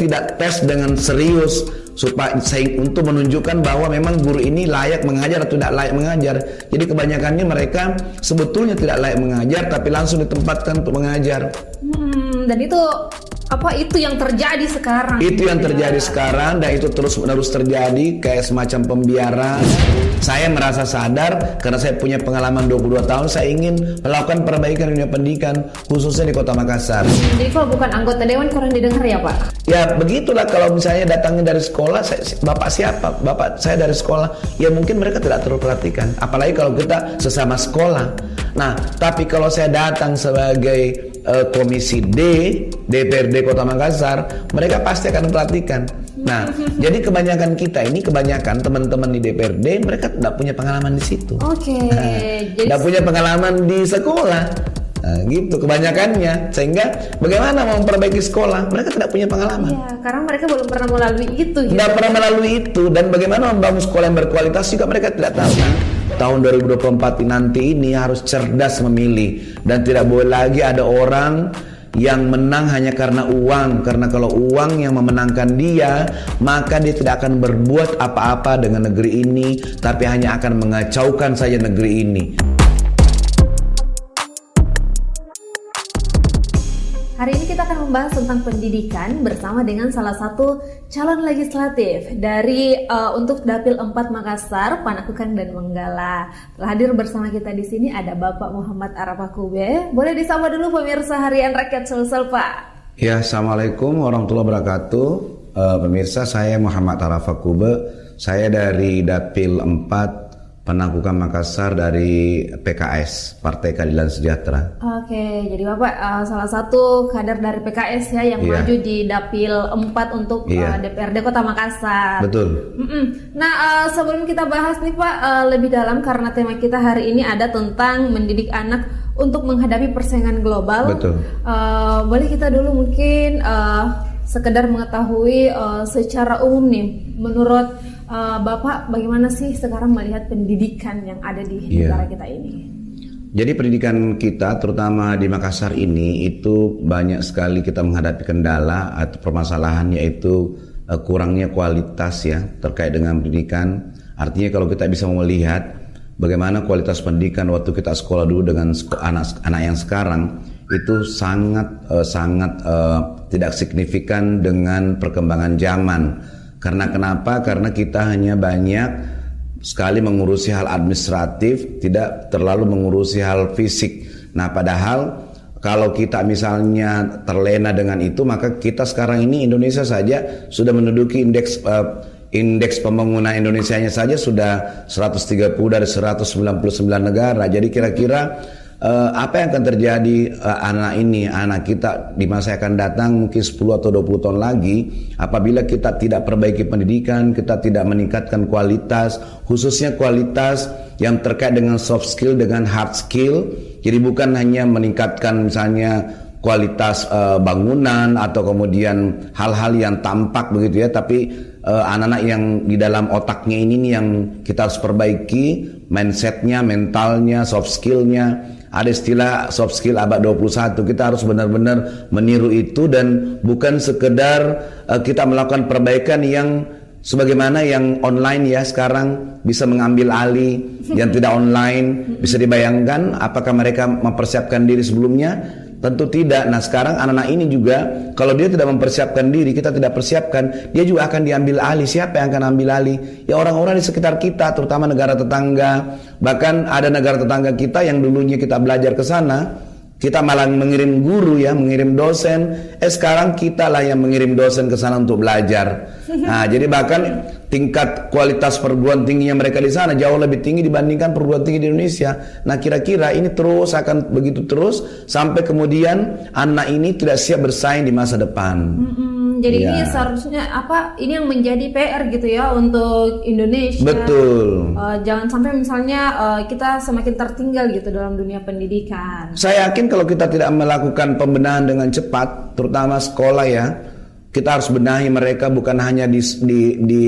tidak tes dengan serius supaya untuk menunjukkan bahwa memang guru ini layak mengajar atau tidak layak mengajar. Jadi kebanyakannya mereka sebetulnya tidak layak mengajar tapi langsung ditempatkan untuk mengajar. Dan itu yang terjadi sekarang. Itu yang terjadi sekarang, dan itu terus menerus terjadi kayak semacam pembiaran. Saya merasa sadar karena saya punya pengalaman 22 tahun, saya ingin melakukan perbaikan dunia pendidikan khususnya di Kota Makassar. Jadi kalau bukan anggota dewan kurang didengar ya Pak? Ya begitulah, kalau misalnya datangnya dari sekolah, Bapak siapa? Bapak saya dari sekolah. Ya mungkin mereka tidak terperhatikan, apalagi kalau kita sesama sekolah. Nah, tapi kalau saya datang sebagai Komisi D DPRD Kota Makassar, mereka pasti akan memperhatikan. Nah, jadi kebanyakan teman-teman di DPRD, mereka tidak punya pengalaman di situ. Tidak punya pengalaman di sekolah. Nah, gitu kebanyakannya, sehingga bagaimana mau memperbaiki sekolah, mereka tidak punya pengalaman. Iya, karena mereka belum pernah melalui itu. Tidak pernah melalui itu, dan bagaimana membangun sekolah yang berkualitas juga mereka tidak tahu. Tahun 2024 nanti ini harus cerdas memilih, dan tidak boleh lagi ada orang yang menang hanya karena uang. Karena kalau uang yang memenangkan dia, maka dia tidak akan berbuat apa-apa dengan negeri ini, tapi hanya akan mengacaukan saja negeri ini. Hari ini kita akan membahas tentang pendidikan bersama dengan salah satu calon legislatif dari untuk Dapil 4 Makassar, Panakukang dan Menggala. Telah hadir bersama kita di sini ada Bapak Muhammad Arafakube. Boleh disapa dulu pemirsa Harian Rakyat Sulsel, Pak. Ya, Assalamualaikum warahmatullahi wabarakatuh. Pemirsa, saya Muhammad Arafakube. Saya dari Dapil 4 Panakukang Makassar dari PKS, Partai Keadilan Sejahtera. Oke, jadi Bapak salah satu kader dari PKS ya yang maju di Dapil 4 untuk DPRD Kota Makassar. Betul. Nah, sebelum kita bahas nih Pak lebih dalam, karena tema kita hari ini ada tentang mendidik anak untuk menghadapi persaingan global. Betul. Boleh kita dulu mungkin sekedar mengetahui secara umum nih, menurut Bapak bagaimana sih sekarang melihat pendidikan yang ada di negara kita ini? Jadi pendidikan kita terutama di Makassar ini itu banyak sekali kita menghadapi kendala atau permasalahan, yaitu kurangnya kualitas ya terkait dengan pendidikan. Artinya kalau kita bisa melihat bagaimana kualitas pendidikan waktu kita sekolah dulu dengan anak yang sekarang, itu sangat tidak signifikan dengan perkembangan zaman. Karena kenapa? Karena kita hanya banyak sekali mengurusi hal administratif, tidak terlalu mengurusi hal fisik. Nah, padahal kalau kita misalnya terlena dengan itu, maka kita sekarang ini Indonesia saja sudah menduduki indeks pembangunan Indonesianya saja sudah 130 dari 199 negara. Jadi kira-kira apa yang akan terjadi anak kita di masa yang akan datang, mungkin 10 atau 20 tahun lagi, apabila kita tidak perbaiki pendidikan, kita tidak meningkatkan kualitas, khususnya kualitas yang terkait dengan soft skill dengan hard skill. Jadi bukan hanya meningkatkan misalnya kualitas bangunan atau kemudian hal-hal yang tampak begitu ya, tapi anak-anak yang di dalam otaknya ini nih yang kita harus perbaiki, mindsetnya, mentalnya, soft skillnya. Ada istilah soft skill abad 21, kita harus benar-benar meniru itu, dan bukan sekedar kita melakukan perbaikan yang sebagaimana yang online ya sekarang bisa mengambil alih yang tidak online. Bisa dibayangkan apakah mereka mempersiapkan diri sebelumnya? Tentu tidak. Nah, sekarang anak-anak ini juga kalau dia tidak mempersiapkan diri, kita tidak persiapkan, dia juga akan diambil alih. Siapa yang akan ambil alih? Ya orang-orang di sekitar kita, terutama negara tetangga. Bahkan ada negara tetangga kita yang dulunya kita belajar ke sana, kita malah mengirim guru ya, mengirim dosen. Sekarang kita lah yang mengirim dosen ke sana untuk belajar. Nah, jadi bahkan tingkat kualitas perguruan tingginya mereka di sana jauh lebih tinggi dibandingkan perguruan tinggi di Indonesia. Nah, kira-kira ini terus akan begitu terus sampai kemudian anak ini tidak siap bersaing di masa depan. Jadi ini seharusnya ini yang menjadi PR gitu ya untuk Indonesia. Betul. Jangan sampai misalnya kita semakin tertinggal gitu dalam dunia pendidikan. Saya yakin kalau kita tidak melakukan pembenahan dengan cepat, terutama sekolah ya, kita harus benahi mereka bukan hanya di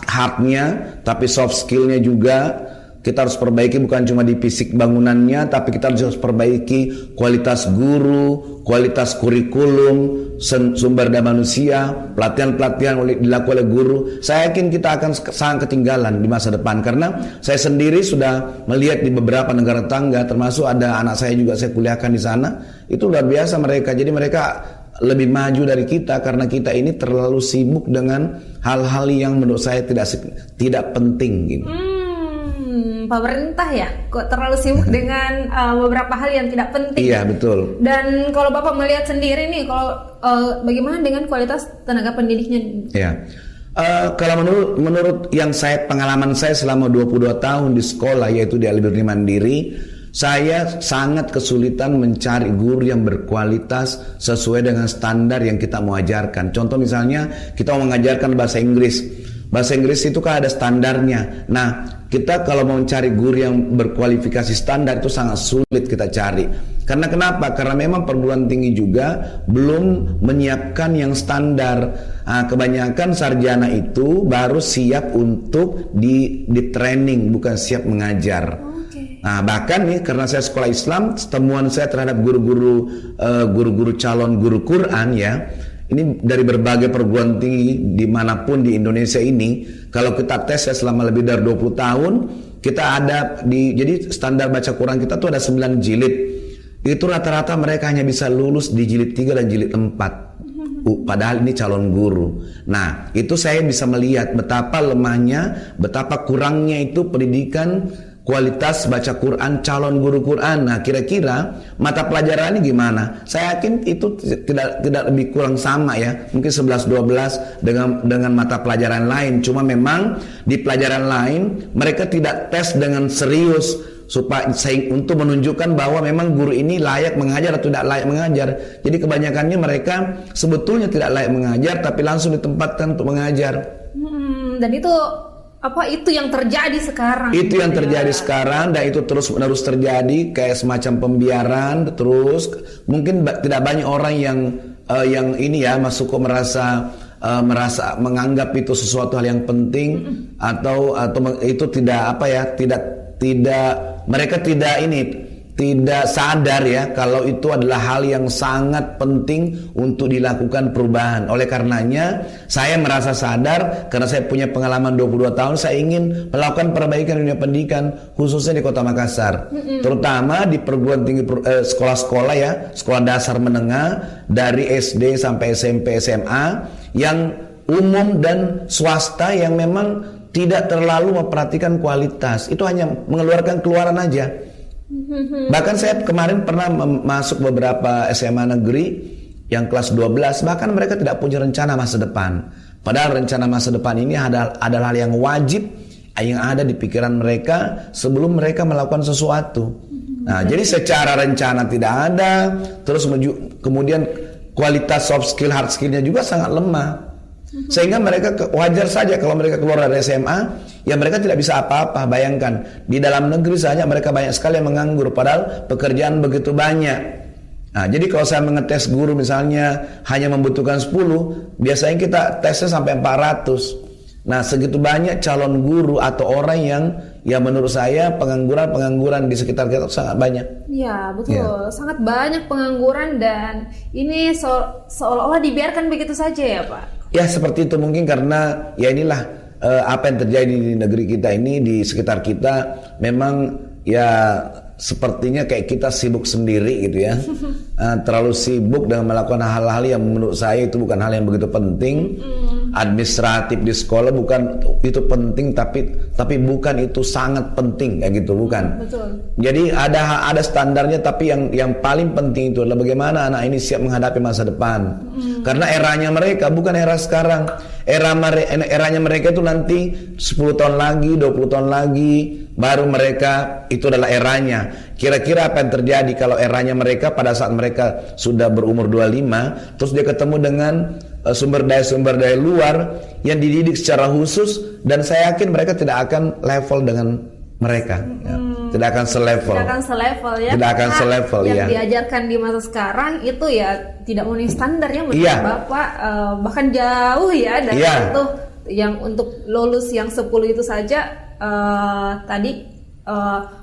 hardnya, tapi soft skillnya juga. Kita harus perbaiki bukan cuma di fisik bangunannya, tapi kita harus perbaiki kualitas guru, kualitas kurikulum, sumber daya manusia, pelatihan-pelatihan dilakukan oleh guru. Saya yakin kita akan sangat ketinggalan di masa depan, karena saya sendiri sudah melihat di beberapa negara tetangga, termasuk ada anak saya juga saya kuliahkan di sana. Itu luar biasa mereka. Jadi mereka lebih maju dari kita karena kita ini terlalu sibuk dengan hal-hal yang menurut saya tidak penting gitu. Pemerintah ya kok terlalu sibuk dengan beberapa hal yang tidak penting. Iya, betul. Dan kalau Bapak melihat sendiri nih, kalau bagaimana dengan kualitas tenaga pendidiknya? Ya. Kalau menurut yang pengalaman saya selama 22 tahun di sekolah, yaitu di Al-Birni Mandiri, saya sangat kesulitan mencari guru yang berkualitas sesuai dengan standar yang kita mau ajarkan. Contoh misalnya kita mau mengajarkan bahasa Inggris. Bahasa Inggris itu kan ada standarnya. Nah, kita kalau mau mencari guru yang berkualifikasi standar itu sangat sulit kita cari. Karena kenapa? Karena memang perguruan tinggi juga belum menyiapkan yang standar. Kebanyakan sarjana itu baru siap untuk di training, bukan siap mengajar. Nah, bahkan nih karena saya sekolah Islam, temuan saya terhadap guru-guru calon guru Quran ya, ini dari berbagai perguruan tinggi dimanapun di Indonesia ini, kalau kita tes ya selama lebih dari 20 tahun, kita ada jadi standar baca Quran kita tuh ada 9 jilid. Itu rata-rata mereka hanya bisa lulus di jilid 3 dan jilid 4. Padahal ini calon guru. Nah, itu saya bisa melihat betapa lemahnya, betapa kurangnya itu pendidikan kualitas baca Quran calon guru Quran. Nah, kira-kira mata pelajaran ini gimana? Saya yakin itu tidak lebih kurang sama ya. Mungkin 11-12 dengan mata pelajaran lain. Cuma memang di pelajaran lain mereka tidak tes dengan serius supaya untuk menunjukkan bahwa memang guru ini layak mengajar atau tidak layak mengajar. Jadi kebanyakannya mereka sebetulnya tidak layak mengajar tapi langsung ditempatkan untuk mengajar. Dan itu yang terjadi sekarang. Itu yang terjadi sekarang, dan itu terus menerus terjadi kayak semacam pembiaran. Terus mungkin tidak banyak orang yang ini ya masuk ke merasa menganggap itu sesuatu hal yang penting atau itu mereka tidak sadar ya kalau itu adalah hal yang sangat penting untuk dilakukan perubahan. Oleh karenanya saya merasa sadar karena saya punya pengalaman 22 tahun, saya ingin melakukan perbaikan dunia pendidikan khususnya di Kota Makassar. Terutama di perguruan tinggi sekolah-sekolah ya, sekolah dasar menengah dari SD sampai SMP SMA yang umum dan swasta yang memang tidak terlalu memperhatikan kualitas. Itu hanya mengeluarkan keluaran aja. Bahkan saya kemarin pernah masuk beberapa SMA negeri yang kelas 12, bahkan mereka tidak punya rencana masa depan. Padahal rencana masa depan ini adalah hal yang wajib yang ada di pikiran mereka sebelum mereka melakukan sesuatu. Nah, jadi secara rencana tidak ada, terus kemudian kualitas soft skill, hard skillnya juga sangat lemah. Sehingga mereka wajar saja kalau mereka keluar dari SMA, ya mereka tidak bisa apa-apa. Bayangkan, di dalam negeri saja mereka banyak sekali yang menganggur, padahal pekerjaan begitu banyak. Nah, jadi kalau saya mengetes guru misalnya hanya membutuhkan 10, biasanya kita tesnya sampai 400. Nah, segitu banyak calon guru atau orang yang menurut saya pengangguran di sekitar kita sangat banyak. Ya, betul. Ya. Sangat banyak pengangguran dan ini seolah-olah dibiarkan begitu saja ya, Pak. Ya, seperti itu mungkin karena ya inilah apa yang terjadi di negeri kita ini, di sekitar kita memang ya sepertinya kayak kita sibuk sendiri gitu ya. Terlalu sibuk dengan melakukan hal-hal yang menurut saya itu bukan hal yang begitu penting. Administratif di sekolah bukan itu penting, tapi bukan itu sangat penting kayak gitu, bukan. Betul. Jadi ada standarnya, tapi yang paling penting itu adalah bagaimana anak ini siap menghadapi masa depan. Karena eranya mereka bukan era sekarang. Eranya mereka itu nanti 10 tahun lagi, 20 tahun lagi baru mereka itu adalah eranya. Kira-kira apa yang terjadi kalau eranya mereka pada saat mereka sudah berumur 25, terus dia ketemu dengan sumber daya luar yang dididik secara khusus, dan saya yakin mereka tidak akan level dengan mereka. Tidak akan selevel ya. Tidak akan selevel ya. Yang diajarkan di masa sekarang itu ya tidak memenuhi standarnya menurut Bapak, bahkan jauh ya dari itu. Yang untuk lulus yang 10 itu saja tadi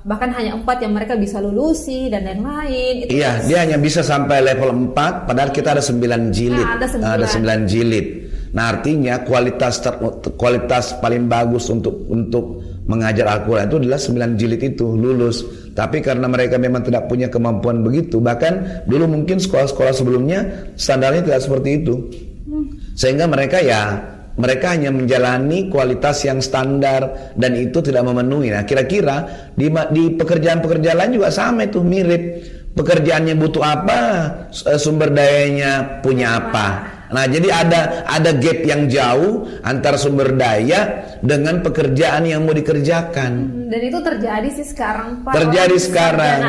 bahkan hanya 4 yang mereka bisa lulusi dan lain-lain. Itu Iya, dia hanya bisa sampai level 4, padahal kita ada 9 jilid. Nah, ada 9. Ada 9 jilid. Nah, artinya kualitas paling bagus untuk mengajar Al-Quran itu adalah 9 jilid itu lulus. Tapi karena mereka memang tidak punya kemampuan begitu, bahkan dulu mungkin sekolah-sekolah sebelumnya standarnya tidak seperti itu, sehingga mereka hanya menjalani kualitas yang standar dan itu tidak memenuhi. Nah, kira-kira di pekerjaan-pekerjaan lain juga sama itu, mirip. Pekerjaannya butuh apa, sumber dayanya punya apa. Nah, jadi ada gap yang jauh antara sumber daya dengan pekerjaan yang mau dikerjakan. Dan itu terjadi sih sekarang, Pak. Terjadi sekarang.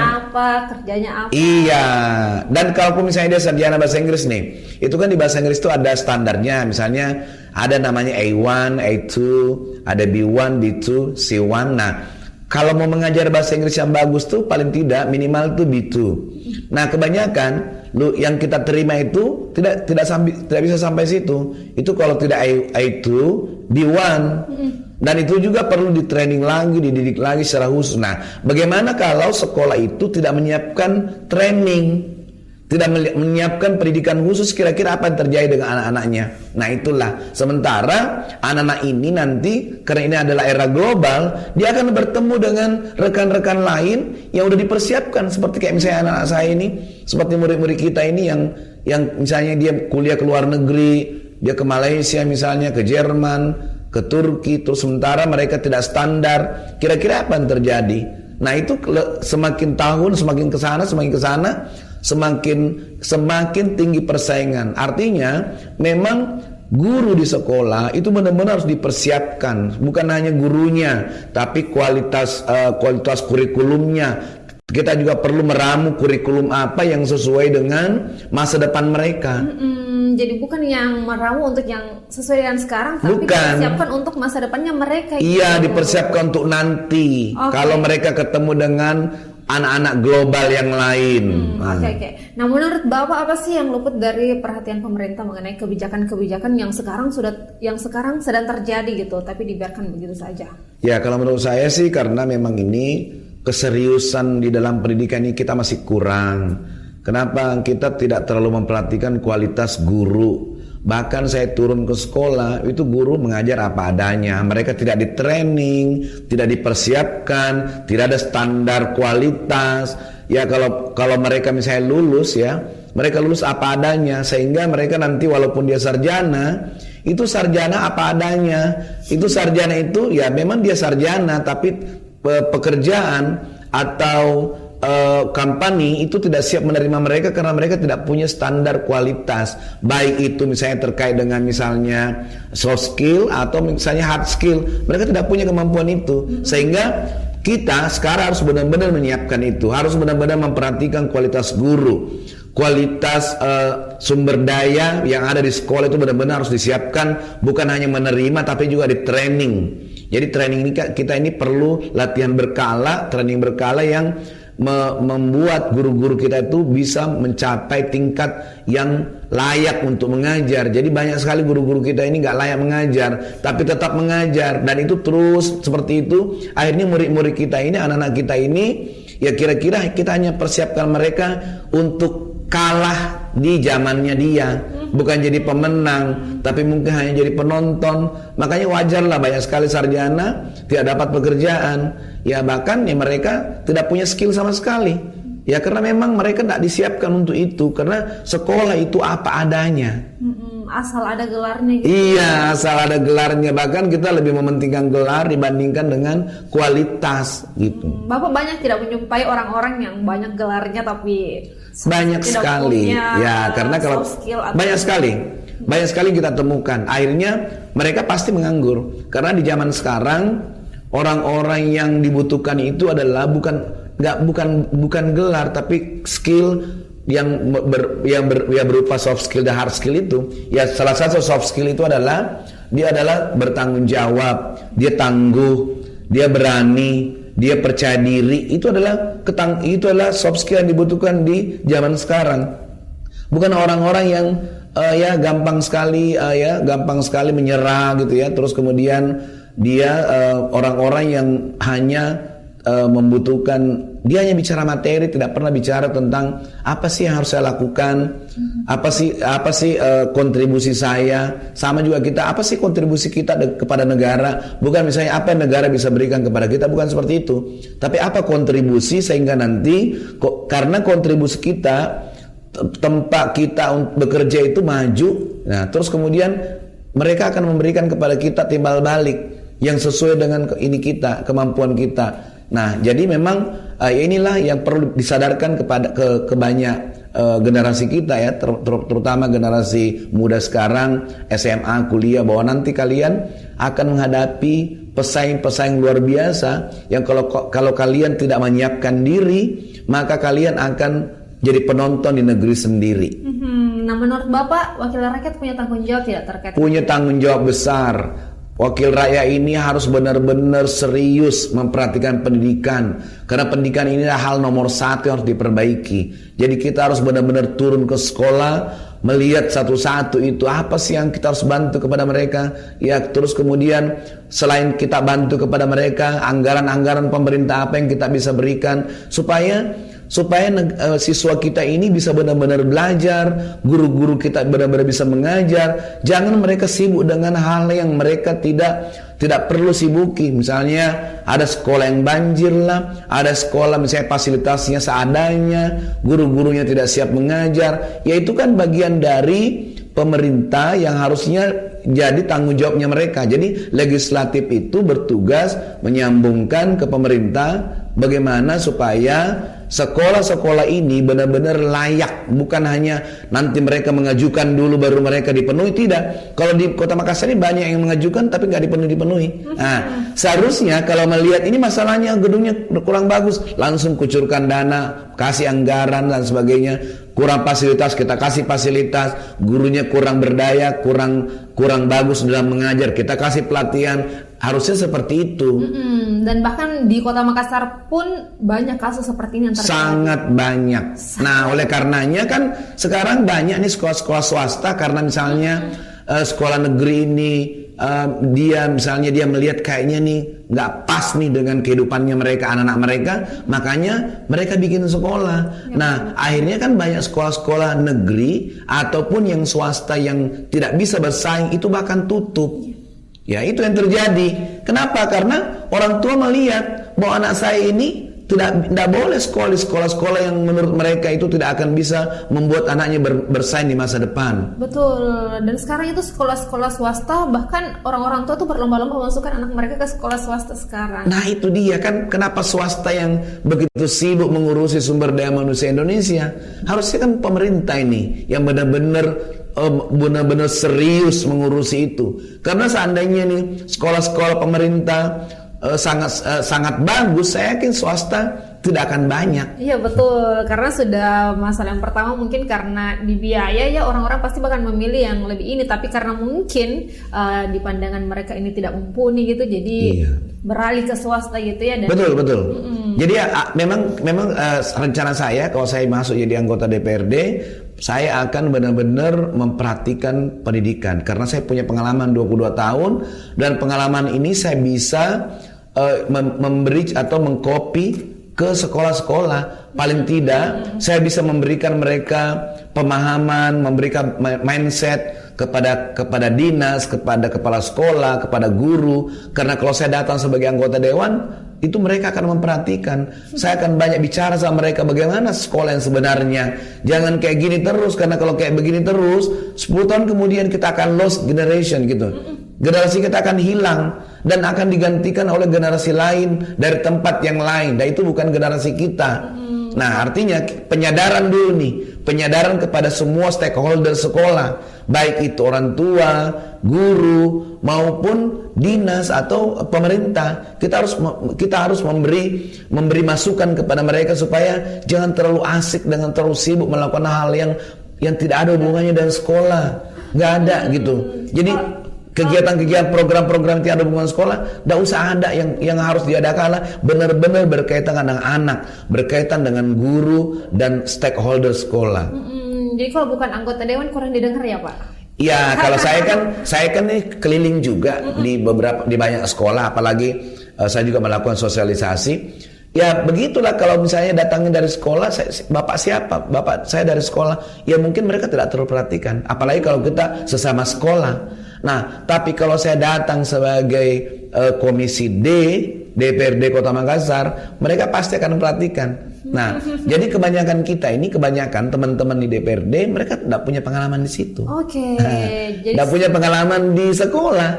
Kerjanya apa? Iya. Dan kalaupun misalnya dia sarjana bahasa Inggris nih, itu kan di bahasa Inggris itu ada standarnya. Misalnya ada namanya A1, A2, ada B1, B2, C1. Nah, kalau mau mengajar bahasa Inggris yang bagus tuh paling tidak minimal tuh B2. Nah, kebanyakan yang kita terima itu tidak bisa sampai situ. Itu kalau tidak A2, B1. Dan itu juga perlu di training lagi, dididik lagi secara khusus. Nah, bagaimana kalau sekolah itu tidak menyiapkan training, tidak menyiapkan pendidikan khusus, kira-kira apa yang terjadi dengan anak-anaknya? Nah, itulah. Sementara anak-anak ini nanti, karena ini adalah era global, dia akan bertemu dengan rekan-rekan lain yang udah dipersiapkan. Seperti kayak misalnya anak-anak saya ini, seperti murid-murid kita ini yang misalnya dia kuliah ke luar negeri, dia ke Malaysia misalnya, ke Jerman, ke Turki, terus sementara mereka tidak standar, kira-kira apa yang terjadi? Nah, itu semakin tahun semakin kesana, semakin tinggi persaingan. Artinya memang guru di sekolah itu benar-benar harus dipersiapkan, bukan hanya gurunya, tapi kualitas kurikulumnya. Kita juga perlu meramu kurikulum apa yang sesuai dengan masa depan mereka. Jadi bukan yang meramu untuk yang sesuai dengan sekarang, tapi dipersiapkan untuk masa depannya mereka. Iya, dipersiapkan untuk nanti. Kalau mereka ketemu dengan anak-anak global yang lain. Oke. Nah, menurut Bapak apa sih yang luput dari perhatian pemerintah mengenai kebijakan-kebijakan yang sekarang sedang terjadi gitu, tapi dibiarkan begitu saja? Ya, kalau menurut saya sih karena memang ini keseriusan di dalam pendidikan ini kita masih kurang. Kenapa kita tidak terlalu memperhatikan kualitas guru? Bahkan saya turun ke sekolah, itu guru mengajar apa adanya. Mereka tidak di training, tidak dipersiapkan, tidak ada standar kualitas. Ya, kalau mereka misalnya lulus ya, mereka lulus apa adanya, sehingga mereka nanti walaupun dia sarjana, itu sarjana apa adanya. Itu sarjana itu ya memang dia sarjana, tapi pekerjaan atau company itu tidak siap menerima mereka karena mereka tidak punya standar kualitas, baik itu misalnya terkait dengan misalnya soft skill atau misalnya hard skill. Mereka tidak punya kemampuan itu, sehingga kita sekarang harus benar-benar menyiapkan itu, harus benar-benar memperhatikan kualitas guru, kualitas sumber daya yang ada di sekolah itu benar-benar harus disiapkan, bukan hanya menerima tapi juga di training. Jadi training ini kita ini perlu latihan berkala, training berkala yang membuat guru-guru kita itu bisa mencapai tingkat yang layak untuk mengajar. Jadi banyak sekali guru-guru kita ini nggak layak mengajar, tapi tetap mengajar, dan itu terus seperti itu. Akhirnya murid-murid kita ini, anak-anak kita ini, ya kira-kira kita hanya persiapkan mereka untuk kalah di zamannya dia, bukan jadi pemenang, tapi mungkin hanya jadi penonton. Makanya wajarlah banyak sekali sarjana tidak dapat pekerjaan. Ya bahkan ya mereka tidak punya skill sama sekali. Ya karena memang mereka tidak disiapkan untuk itu, karena sekolah itu apa adanya. Asal ada gelarnya gitu. Iya, asal ada gelarnya. Bahkan kita lebih mementingkan gelar dibandingkan dengan kualitas gitu. Bapak banyak tidak menjumpai orang-orang yang banyak gelarnya tapi banyak sekali. Ya, karena kalau banyak sekali kita temukan. Akhirnya mereka pasti menganggur. Karena di zaman sekarang orang-orang yang dibutuhkan itu adalah bukan gelar, tapi skill yang berupa soft skill dan hard skill itu. Ya salah satu soft skill itu adalah dia adalah bertanggung jawab, dia tangguh, dia berani, dia percaya diri. Itu adalah soft skill yang dibutuhkan di zaman sekarang. Bukan orang-orang yang gampang sekali menyerah gitu ya. Terus kemudian dia orang-orang yang hanya membutuhkan, dia hanya bicara materi, tidak pernah bicara tentang apa sih yang harus saya lakukan, apa sih kontribusi saya. Sama juga kita, apa sih kontribusi kita kepada negara. Bukan misalnya apa yang negara bisa berikan kepada kita, bukan seperti itu. Tapi apa kontribusi sehingga nanti karena kontribusi kita, tempat kita bekerja itu maju. Nah, terus kemudian mereka akan memberikan kepada kita timbal balik yang sesuai dengan ini kita, kemampuan kita. Nah, jadi memang inilah yang perlu disadarkan ke banyak generasi kita ya, terutama generasi muda sekarang, SMA, kuliah, bahwa nanti kalian akan menghadapi pesaing-pesaing luar biasa yang kalau kalian tidak menyiapkan diri, maka kalian akan jadi penonton di negeri sendiri. Nah, menurut Bapak, wakil rakyat punya tanggung jawab tidak terkait? Punya tanggung jawab besar. Wakil rakyat ini harus benar-benar serius memperhatikan pendidikan, karena pendidikan ini adalah hal nomor 1 yang harus diperbaiki. Jadi kita harus benar-benar turun ke sekolah, melihat satu-satu itu apa sih yang kita harus bantu kepada mereka. Ya, terus kemudian selain kita bantu kepada mereka, anggaran-anggaran pemerintah apa yang kita bisa berikan supaya siswa kita ini bisa benar-benar belajar, guru-guru kita benar-benar bisa mengajar. Jangan mereka sibuk dengan hal yang mereka tidak perlu sibuki. Misalnya ada sekolah yang banjir lah, ada sekolah misalnya fasilitasnya seadanya, guru-gurunya tidak siap mengajar. Ya itu kan bagian dari pemerintah yang harusnya jadi tanggung jawabnya mereka. Jadi legislatif itu bertugas menyambungkan ke pemerintah bagaimana supaya sekolah-sekolah ini benar-benar layak, bukan hanya nanti mereka mengajukan dulu baru mereka dipenuhi. Tidak. Kalau di Kota Makassar ini banyak yang mengajukan tapi nggak dipenuhi. Nah, seharusnya kalau melihat ini masalahnya gedungnya kurang bagus, langsung kucurkan dana, kasih anggaran dan sebagainya. Kurang fasilitas, kita kasih fasilitas. Gurunya kurang berdaya, kurang bagus dalam mengajar, kita kasih pelatihan. Harusnya seperti itu. Dan bahkan di Kota Makassar pun banyak kasus seperti ini yang terjadi. Sangat banyak. Nah, oleh karenanya kan sekarang banyak nih sekolah-sekolah swasta, karena misalnya sekolah negeri ini dia melihat kayaknya nih nggak pas nih dengan kehidupannya mereka, anak-anak mereka, makanya mereka bikin sekolah. Nah, akhirnya kan banyak sekolah-sekolah negeri ataupun yang swasta yang tidak bisa bersaing itu bahkan tutup. Ya, itu yang terjadi. Kenapa? Karena orang tua melihat bahwa anak saya ini tidak boleh sekolah di sekolah-sekolah yang menurut mereka itu tidak akan bisa membuat anaknya bersaing di masa depan. Betul. Dan sekarang itu sekolah-sekolah swasta, bahkan orang-orang tua tuh berlomba-lomba memasukkan anak mereka ke sekolah swasta sekarang. Nah, itu dia kan kenapa swasta yang begitu sibuk mengurusi sumber daya manusia Indonesia. Harusnya kan pemerintah ini yang benar-benar serius mengurusi itu. Karena seandainya nih sekolah-sekolah pemerintah sangat bagus, saya yakin swasta tidak akan banyak. Iya betul, karena sudah masalah yang pertama mungkin karena di biaya ya, orang-orang pasti bahkan memilih yang lebih ini, tapi karena mungkin di pandangan mereka ini tidak mumpuni gitu, jadi beralih ke swasta gitu ya. Dan betul. Jadi memang rencana saya kalau saya masuk jadi anggota DPRD, saya akan benar-benar memperhatikan pendidikan, karena saya punya pengalaman 22 tahun dan pengalaman ini saya bisa memberi atau mengcopy ke sekolah-sekolah. Paling tidak saya bisa memberikan mereka pemahaman, memberikan mindset kepada dinas, kepada kepala sekolah, kepada guru. Karena kalau saya datang sebagai anggota dewan, itu mereka akan memperhatikan. Saya akan banyak bicara sama mereka bagaimana sekolah yang sebenarnya. Jangan kayak gini terus, karena kalau kayak begini terus 10 tahun kemudian kita akan lost generation gitu. Generasi kita akan hilang dan akan digantikan oleh generasi lain dari tempat yang lain. Dan itu bukan generasi kita. Nah, artinya penyadaran dulu nih, penyadaran kepada semua stakeholder sekolah, baik itu orang tua, guru maupun dinas atau pemerintah. Kita harus memberi masukan kepada mereka supaya jangan terlalu asik dengan terlalu sibuk melakukan hal yang tidak ada hubungannya dengan sekolah. Nggak ada gitu. Jadi kegiatan-kegiatan program-program yang tidak ada hubungan sekolah tidak usah ada. Yang harus diadakan lah benar-benar berkaitan dengan anak, berkaitan dengan guru dan stakeholder sekolah. Jadi kalau bukan anggota dewan kurang didengar ya Pak? Ya, kalau saya kan nih keliling juga di banyak sekolah, apalagi saya juga melakukan sosialisasi. Ya begitulah kalau misalnya datangnya dari sekolah, bapak siapa? Bapak saya dari sekolah. Ya mungkin mereka tidak terperhatikan. Apalagi kalau kita sesama sekolah. Nah, tapi kalau saya datang sebagai komisi D, DPRD Kota Makassar, mereka pasti akan memperhatikan. Nah, jadi kebanyakan kita ini, kebanyakan teman-teman di DPRD, mereka tidak punya pengalaman di situ. Oke. Jadi Tidak punya pengalaman di sekolah.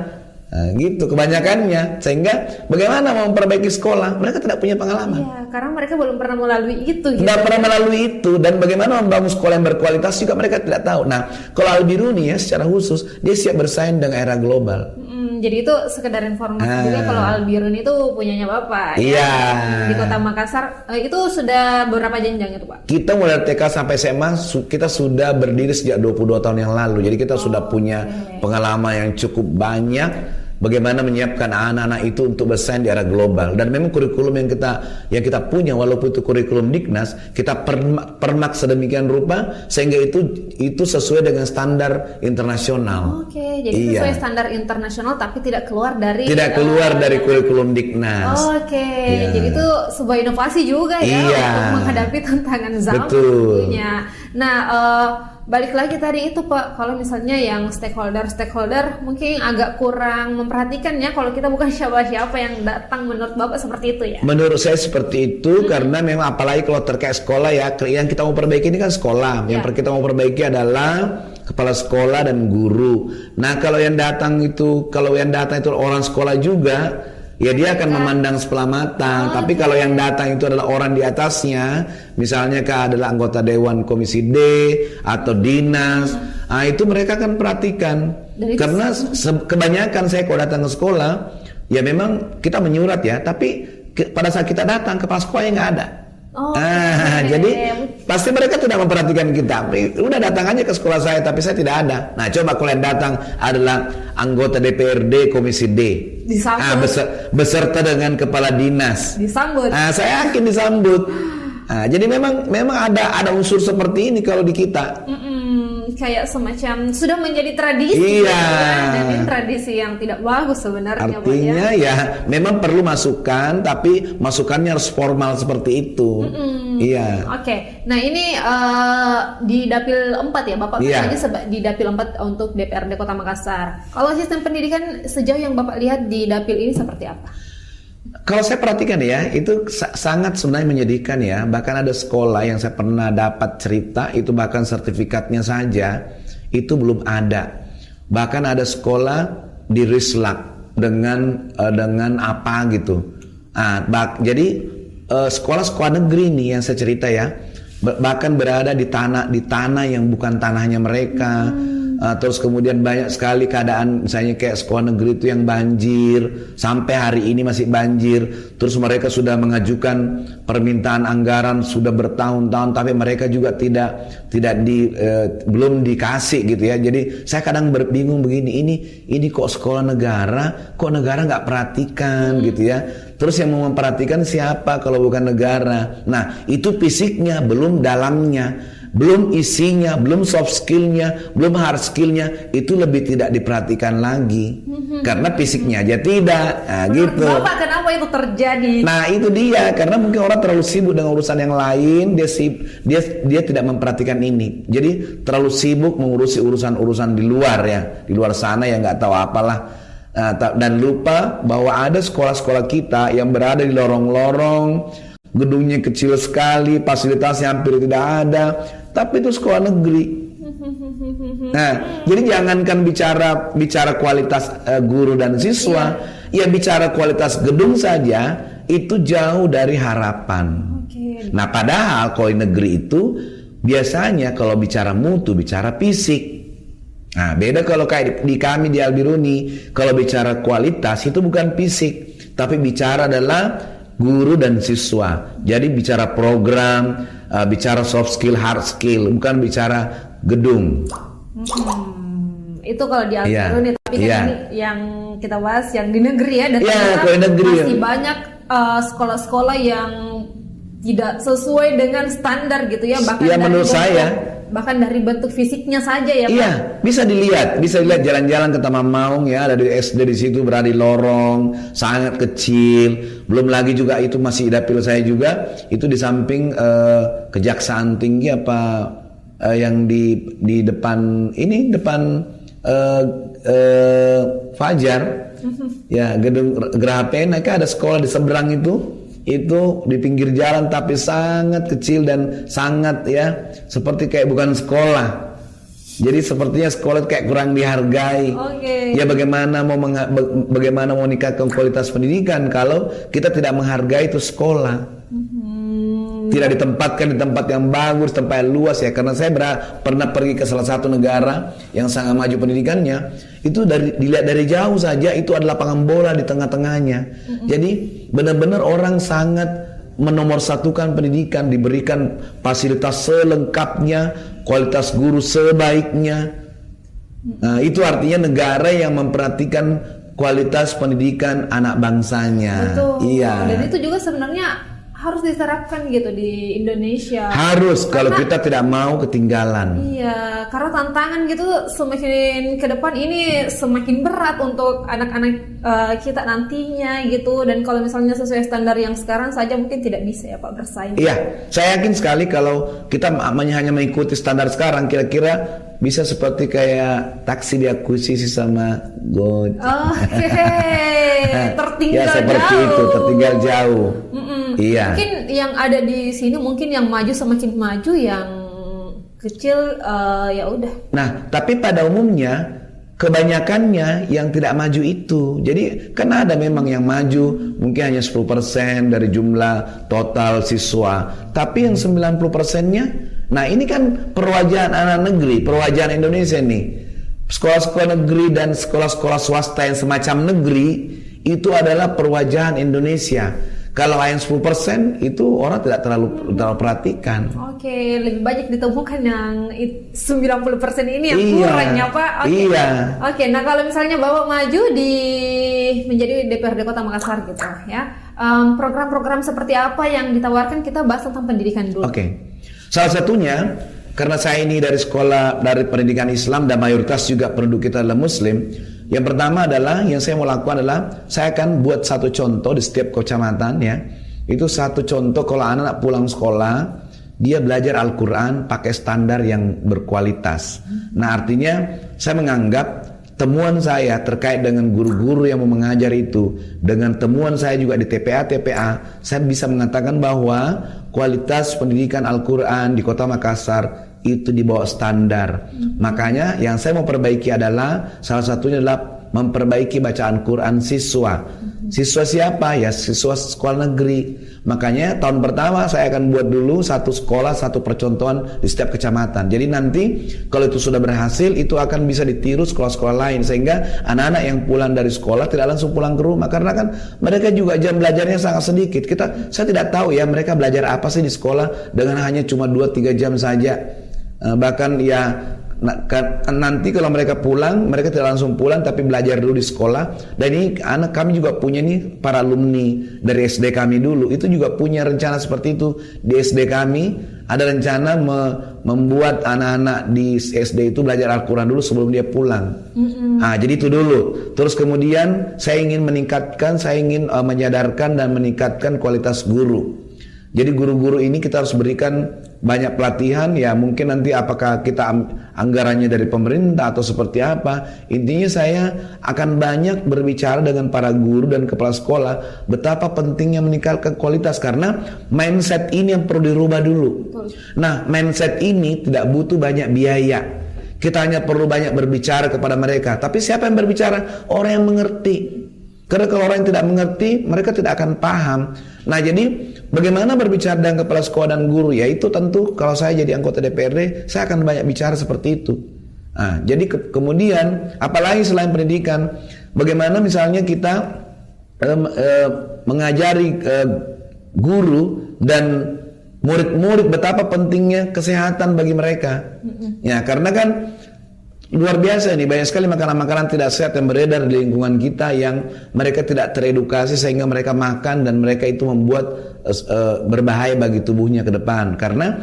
Nah, gitu kebanyakannya, sehingga bagaimana mau memperbaiki sekolah, mereka tidak punya pengalaman. iya, karena mereka belum pernah melalui itu gitu. Tidak pernah melalui itu, dan bagaimana membangun sekolah yang berkualitas juga mereka tidak tahu. Nah, kalau Albiruni ya secara khusus dia siap bersaing dengan era global. Jadi itu sekedar informasi juga kalau Albiruni itu punyanya Bapak Iya. ya, di Kota Makassar. Itu sudah berapa jenjang itu Pak? Kita mulai TK sampai SMA kita sudah berdiri sejak 22 tahun yang lalu. Jadi kita sudah punya pengalaman yang cukup banyak bagaimana menyiapkan anak-anak itu untuk bersaing di era global. Dan memang kurikulum yang kita punya, walaupun itu kurikulum Diknas, kita permak sedemikian rupa sehingga itu sesuai dengan standar internasional. Oke, jadi sesuai standar internasional tapi tidak keluar dari dari kurikulum Diknas. Oke, jadi itu sebuah inovasi juga ya untuk menghadapi tantangan zaman tentunya. Nah, balik lagi tadi itu Pak, kalau misalnya yang stakeholder mungkin agak kurang memperhatikan ya kalau kita bukan siapa-siapa yang datang, menurut Bapak seperti itu ya? Menurut saya seperti itu karena memang apalagi kalau terkait sekolah ya, yang kita mau perbaiki ini kan sekolah. Yang kita mau perbaiki adalah kepala sekolah dan guru. Nah, kalau yang datang itu orang sekolah juga, ya dia akan memandang sebelah mata. Tapi kalau yang datang itu adalah orang di atasnya, misalnya adalah anggota Dewan Komisi D atau dinas, itu mereka akan perhatikan. Karena kebanyakan saya kalau datang ke sekolah, ya memang kita menyurat ya, tapi pada saat kita datang kepala sekolahnya nggak ada. Jadi pasti mereka tidak memperhatikan kita. Udah datang aja ke sekolah saya, tapi saya tidak ada. Nah, coba kalau yang datang adalah anggota DPRD Komisi D, beserta dengan kepala dinas, disambut. Saya yakin disambut. Jadi memang ada unsur seperti ini kalau di kita. Kayak semacam sudah menjadi tradisi. Iya. Dan ini tradisi yang tidak bagus sebenarnya. Artinya ya memang perlu masukan, tapi masukannya harus formal seperti itu. Iya. Oke. Nah ini di Dapil 4 ya Bapak lagi di Dapil 4 untuk DPRD Kota Makassar. Kalau sistem pendidikan sejauh yang Bapak lihat di Dapil ini seperti apa? Kalau saya perhatikan ya, itu sangat sebenarnya menyedihkan ya. Bahkan ada sekolah yang saya pernah dapat cerita, itu bahkan sertifikatnya saja itu belum ada. Bahkan ada sekolah di Rislak dengan apa gitu. Jadi sekolah-sekolah negeri nih yang saya cerita ya, bahkan berada di tanah yang bukan tanahnya mereka. Terus kemudian banyak sekali keadaan misalnya kayak sekolah negeri itu yang banjir, sampai hari ini masih banjir. Terus mereka sudah mengajukan permintaan anggaran sudah bertahun-tahun, tapi mereka juga belum dikasih gitu ya. Jadi saya kadang bingung begini, ini kok sekolah negara, kok negara nggak perhatikan gitu ya. Terus yang mau memperhatikan siapa kalau bukan negara? Nah, itu fisiknya, belum dalamnya, belum isinya, belum soft skillnya, belum hard skillnya, itu lebih tidak diperhatikan lagi. Karena fisiknya aja tidak. Nah, gitu. Bapak, kenapa itu terjadi? Nah, itu dia, karena mungkin orang terlalu sibuk dengan urusan yang lain, dia tidak memperhatikan ini. Jadi terlalu sibuk mengurusi urusan-urusan di luar ya, di luar sana yang nggak tahu apalah. Dan lupa bahwa ada sekolah-sekolah kita yang berada di lorong-lorong, gedungnya kecil sekali, fasilitasnya hampir tidak ada, tapi itu sekolah negeri. Nah, jadi jangankan bicara kualitas guru dan siswa, ya bicara kualitas gedung saja itu jauh dari harapan. Nah, padahal kalau di negeri itu biasanya kalau bicara mutu, bicara fisik. Nah, beda kalau kayak di kami di Albiruni, kalau bicara kualitas itu bukan fisik, tapi bicara adalah guru dan siswa. Jadi bicara program, bicara soft skill, hard skill, bukan bicara gedung. Itu kalau di Albiruni, tapi kan ini yang kita bahas yang di negeri ya, dan masih banyak sekolah-sekolah yang tidak sesuai dengan standar gitu ya, bahkan menurut saya Bahkan dari bentuk fisiknya saja ya Pak? Iya, bisa dilihat jalan-jalan ke Taman Maung ya, ada di SD di situ, berada di lorong sangat kecil. Belum lagi juga itu masih dapil saya juga, itu di samping Kejaksaan Tinggi yang di depan ini, depan Fajar ya, gedung Geraha Pena, kan ada sekolah di seberang itu di pinggir jalan tapi sangat kecil dan sangat ya seperti kayak bukan sekolah. Jadi sepertinya sekolah kayak kurang dihargai. Ya bagaimana mau meningkatkan kualitas pendidikan kalau kita tidak menghargai itu sekolah. Tidak ditempatkan di tempat yang bagus, tempat yang luas ya. Karena saya pernah pergi ke salah satu negara yang sangat maju pendidikannya. Itu dilihat dari jauh saja itu ada lapangan bola di tengah-tengahnya. Jadi benar-benar orang sangat menomorsatukan pendidikan, diberikan fasilitas selengkapnya, kualitas guru sebaiknya. Nah, itu artinya negara yang memperhatikan kualitas pendidikan anak bangsanya. Betul. Iya. Dan itu juga sebenarnya harus diterapkan gitu di Indonesia. Harus, kalau kita tidak mau ketinggalan. Iya, karena tantangan gitu semakin ke depan ini semakin berat untuk anak-anak kita nantinya gitu. Dan kalau misalnya sesuai standar yang sekarang saja mungkin tidak bisa ya Pak bersaing. Iya, saya yakin sekali kalau kita hanya mengikuti standar sekarang, kira-kira bisa seperti kayak taksi diakuisisi sama Gojek. Tertinggal ya seperti jauh. itu, tertinggal jauh. Iya. Mungkin yang ada di sini mungkin yang maju semakin maju, yang kecil ya udah. Nah, tapi pada umumnya kebanyakannya yang tidak maju itu. Jadi kan ada memang yang maju mungkin hanya 10% dari jumlah total siswa. Tapi yang 90%-nya, nah ini kan perwajahan anak negeri, perwajahan Indonesia nih. Sekolah-sekolah negeri dan sekolah-sekolah swasta yang semacam negeri itu adalah perwajahan Indonesia. Kalau hanya 10% itu orang tidak terlalu perhatikan. Oke, lebih banyak ditemukan yang 90% ini yang kurang ya Pak. Iya. Oke, nah kalau misalnya Bapak maju menjadi DPRD Kota Makassar gitu ya, program-program seperti apa yang ditawarkan? Kita bahas tentang pendidikan dulu. Oke. Salah satunya karena saya ini dari sekolah dari pendidikan Islam dan mayoritas juga penduduk kita adalah Muslim. Yang pertama adalah yang saya mau lakukan adalah saya akan buat satu contoh di setiap kecamatan ya. Itu satu contoh kalau anak pulang sekolah dia belajar Al-Quran pakai standar yang berkualitas. Nah artinya saya menganggap temuan saya terkait dengan guru-guru yang mau mengajar itu, dengan temuan saya juga di TPA, saya bisa mengatakan bahwa kualitas pendidikan Al-Quran di Kota Makassar itu di bawah standar. Makanya yang saya mau perbaiki adalah salah satunya adalah memperbaiki bacaan Quran siswa. Siswa siapa? Ya siswa sekolah negeri. Makanya tahun pertama saya akan buat dulu satu sekolah, satu percontohan di setiap kecamatan. Jadi nanti kalau itu sudah berhasil, itu akan bisa ditiru sekolah-sekolah lain. Sehingga anak-anak yang pulang dari sekolah tidak langsung pulang ke rumah. Karena kan mereka juga jam belajarnya sangat sedikit. Saya tidak tahu ya mereka belajar apa sih di sekolah dengan hanya cuma 2-3 jam saja. Bahkan ya nanti kalau mereka pulang, mereka tidak langsung pulang tapi belajar dulu di sekolah. Dan ini anak kami juga punya nih para alumni dari SD kami dulu, itu juga punya rencana seperti itu. Di SD kami ada rencana membuat anak-anak di SD itu belajar Al-Quran dulu sebelum dia pulang. Nah, jadi itu dulu. Terus kemudian saya ingin menyadarkan dan meningkatkan kualitas guru. Jadi guru-guru ini kita harus berikan banyak pelatihan ya, mungkin nanti apakah kita anggarannya dari pemerintah atau seperti apa. Intinya saya akan banyak berbicara dengan para guru dan kepala sekolah betapa pentingnya meningkatkan kualitas, karena mindset ini yang perlu dirubah dulu. Nah, mindset ini tidak butuh banyak biaya. Kita hanya perlu banyak berbicara kepada mereka. Tapi siapa yang berbicara? Orang yang mengerti. Karena kalau orang yang tidak mengerti, mereka tidak akan paham. Nah, jadi bagaimana berbicara dengan kepala sekolah dan guru? Ya itu tentu kalau saya jadi anggota DPRD, saya akan banyak bicara seperti itu. Nah, jadi kemudian apalagi selain pendidikan, bagaimana misalnya kita mengajari guru dan murid-murid betapa pentingnya kesehatan bagi mereka. Ya, karena kan luar biasa nih, banyak sekali makanan-makanan tidak sehat yang beredar di lingkungan kita yang mereka tidak teredukasi sehingga mereka makan dan mereka itu membuat berbahaya bagi tubuhnya ke depan. Karena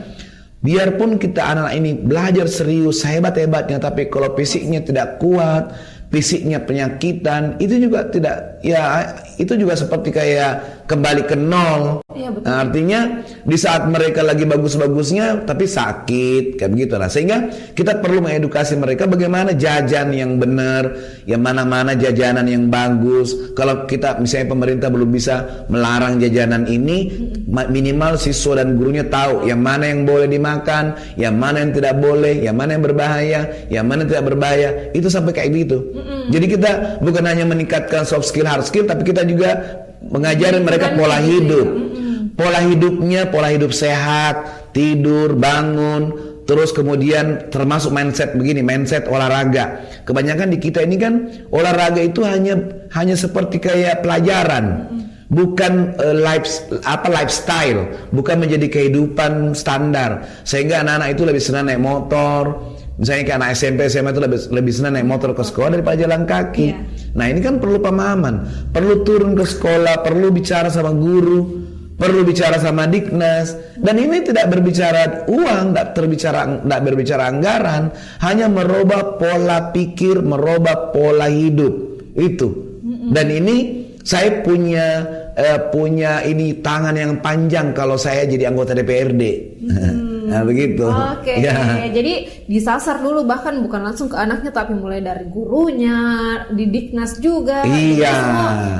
biarpun kita anak ini belajar serius hebat-hebatnya, tapi kalau fisiknya tidak kuat, fisiknya penyakitan, itu juga tidak, ya itu juga seperti kayak kembali ke nol. Iya, betul. Nah, artinya di saat mereka lagi bagus-bagusnya tapi sakit kayak begitu lah. Sehingga kita perlu mengedukasi mereka bagaimana jajan yang benar, yang mana-mana jajanan yang bagus. Kalau kita misalnya pemerintah belum bisa melarang jajanan ini, minimal siswa dan gurunya tahu yang mana yang boleh dimakan, yang mana yang tidak boleh, yang mana yang berbahaya, yang mana yang tidak berbahaya. Itu sampai kayak gitu. Jadi kita bukan hanya meningkatkan soft skill, hard skill, tapi kita juga mengajarin mereka pola hidup. Pola hidupnya, pola hidup sehat, tidur, bangun, terus kemudian termasuk mindset begini, mindset olahraga. Kebanyakan di kita ini kan olahraga itu hanya seperti kayak pelajaran, bukan lifestyle, bukan menjadi kehidupan standar. Sehingga anak-anak itu lebih senang naik motor. Misalnya kayak anak SMP, SMA itu lebih senang naik motor ke sekolah daripada jalan kaki. Nah ini kan perlu pemahaman, perlu turun ke sekolah, perlu bicara sama guru, perlu bicara sama Diknas. Dan ini tidak berbicara uang, tidak berbicara anggaran, hanya merubah pola pikir, merubah pola hidup itu. Dan ini saya punya ini tangan yang panjang kalau saya jadi anggota DPRD. Nah begitu. Oke. Jadi disasar dulu, bahkan bukan langsung ke anaknya tapi mulai dari gurunya, di Diknas juga. Iya.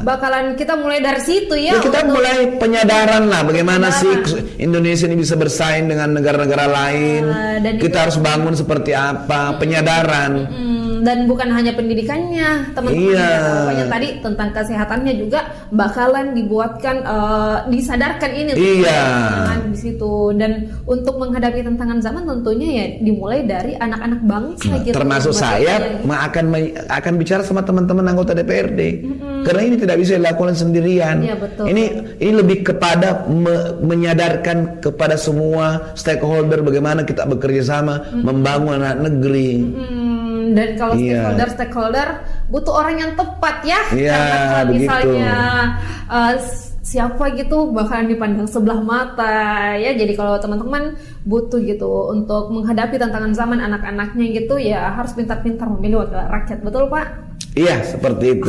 Bakalan kita mulai dari situ ya. Kita mulai penyadaran lah bagaimana sih Indonesia ini bisa bersaing dengan negara-negara lain. Dan kita harus bangun seperti apa, penyadaran. Dan bukan hanya pendidikannya, teman-teman. Banyak tadi tentang kesehatannya juga bakalan dibuatkan, disadarkan ini. Di situ. Dan untuk menghadapi tantangan zaman tentunya ya dimulai dari anak-anak bangsa gitu. Termasuk saya akan bicara sama teman-teman anggota DPRD. Karena ini tidak bisa dilakukan sendirian. Iya, betul. Ini lebih kepada menyadarkan kepada semua stakeholder bagaimana kita bekerja sama membangun anak negeri. Dan kalau stakeholder butuh orang yang tepat ya. Karena kalau misalnya siapa gitu bakalan dipandang sebelah mata ya. Jadi kalau teman-teman butuh gitu untuk menghadapi tantangan zaman anak-anaknya gitu ya harus pintar-pintar memilih wakil rakyat, betul Pak? Iya, seperti itu.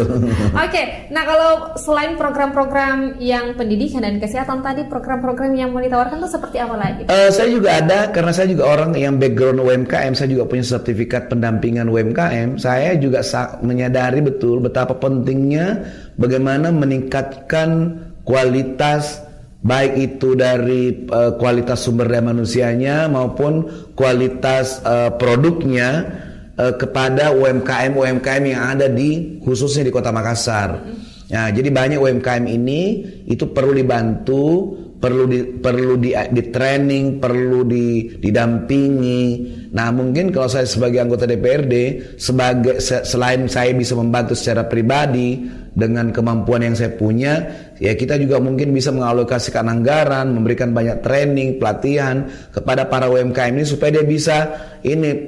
Oke, nah kalau selain program-program yang pendidikan dan kesehatan tadi, program-program yang mau ditawarkan itu seperti apa lagi? Saya juga ada, karena saya juga orang yang background UMKM, saya juga punya sertifikat pendampingan UMKM. Saya juga menyadari betul betapa pentingnya bagaimana meningkatkan kualitas, baik itu dari kualitas sumber daya manusianya maupun kualitas produknya kepada UMKM yang ada khususnya di Kota Makassar. Nah, jadi banyak UMKM ini itu perlu dibantu, perlu di training, perlu didampingi. Nah, mungkin kalau saya sebagai anggota DPRD, selain saya bisa membantu secara pribadi dengan kemampuan yang saya punya, ya kita juga mungkin bisa mengalokasikan anggaran, memberikan banyak training, pelatihan kepada para UMKM ini supaya dia bisa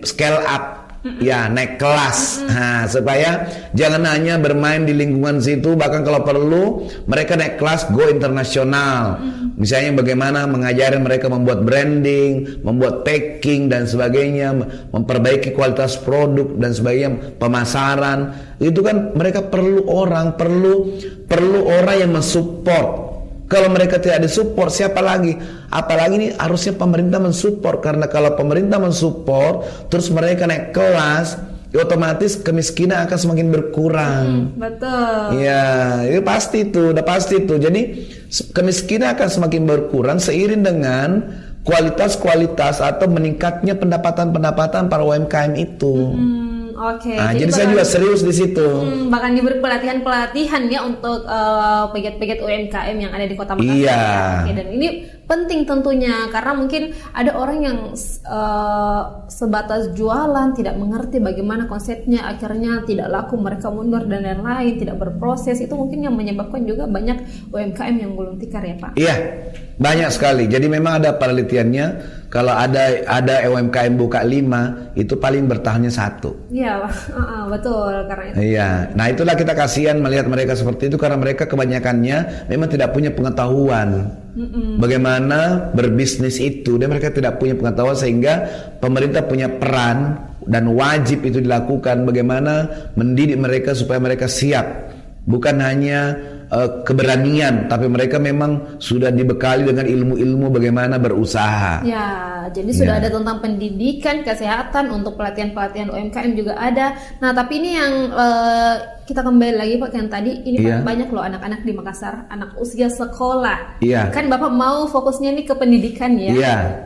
scale up. Ya, naik kelas. Nah, supaya jangan hanya bermain di lingkungan situ, bahkan kalau perlu mereka naik kelas go internasional. Misalnya bagaimana mengajarin mereka membuat branding, membuat packing dan sebagainya, memperbaiki kualitas produk dan sebagainya, pemasaran. Itu kan mereka perlu orang yang mensupport. Kalau mereka tidak disupport, siapa lagi? Apalagi ini harusnya pemerintah mensupport, karena kalau pemerintah mensupport terus mereka naik kelas, ya otomatis kemiskinan akan semakin berkurang. Betul. Ya, itu pasti itu, udah pasti itu. Jadi kemiskinan akan semakin berkurang seiring dengan kualitas atau meningkatnya pendapatan para UMKM itu. Oke. Nah, jadi saya juga serius di situ. Bahkan diberi pelatihan ya untuk pegiat-pegiat UMKM yang ada di Kota Makassar. Iya. Oke, dan ini penting tentunya karena mungkin ada orang yang sebatas jualan tidak mengerti bagaimana konsepnya, akhirnya tidak laku, mereka mundur dan lain-lain, tidak berproses. Itu mungkin yang menyebabkan juga banyak UMKM yang gulung tikar ya Pak. Iya, banyak sekali. Jadi memang ada penelitiannya. Kalau ada UMKM buka 5, itu paling bertahannya 1. Iya, betul karena itu. Iya, nah itulah kita kasihan melihat mereka seperti itu karena mereka kebanyakannya memang tidak punya pengetahuan. Bagaimana berbisnis itu, dan mereka tidak punya pengetahuan, sehingga pemerintah punya peran dan wajib itu dilakukan. Bagaimana mendidik mereka supaya mereka siap, bukan hanya keberanian, tapi mereka memang sudah dibekali dengan ilmu-ilmu bagaimana berusaha. Ya, jadi sudah ada tentang pendidikan, kesehatan, untuk pelatihan-pelatihan UMKM juga ada. Nah, tapi ini yang kita kembali lagi Pak, yang tadi ini Pak, banyak loh anak-anak di Makassar, anak usia sekolah. Kan Bapak mau fokusnya nih ke pendidikan ya.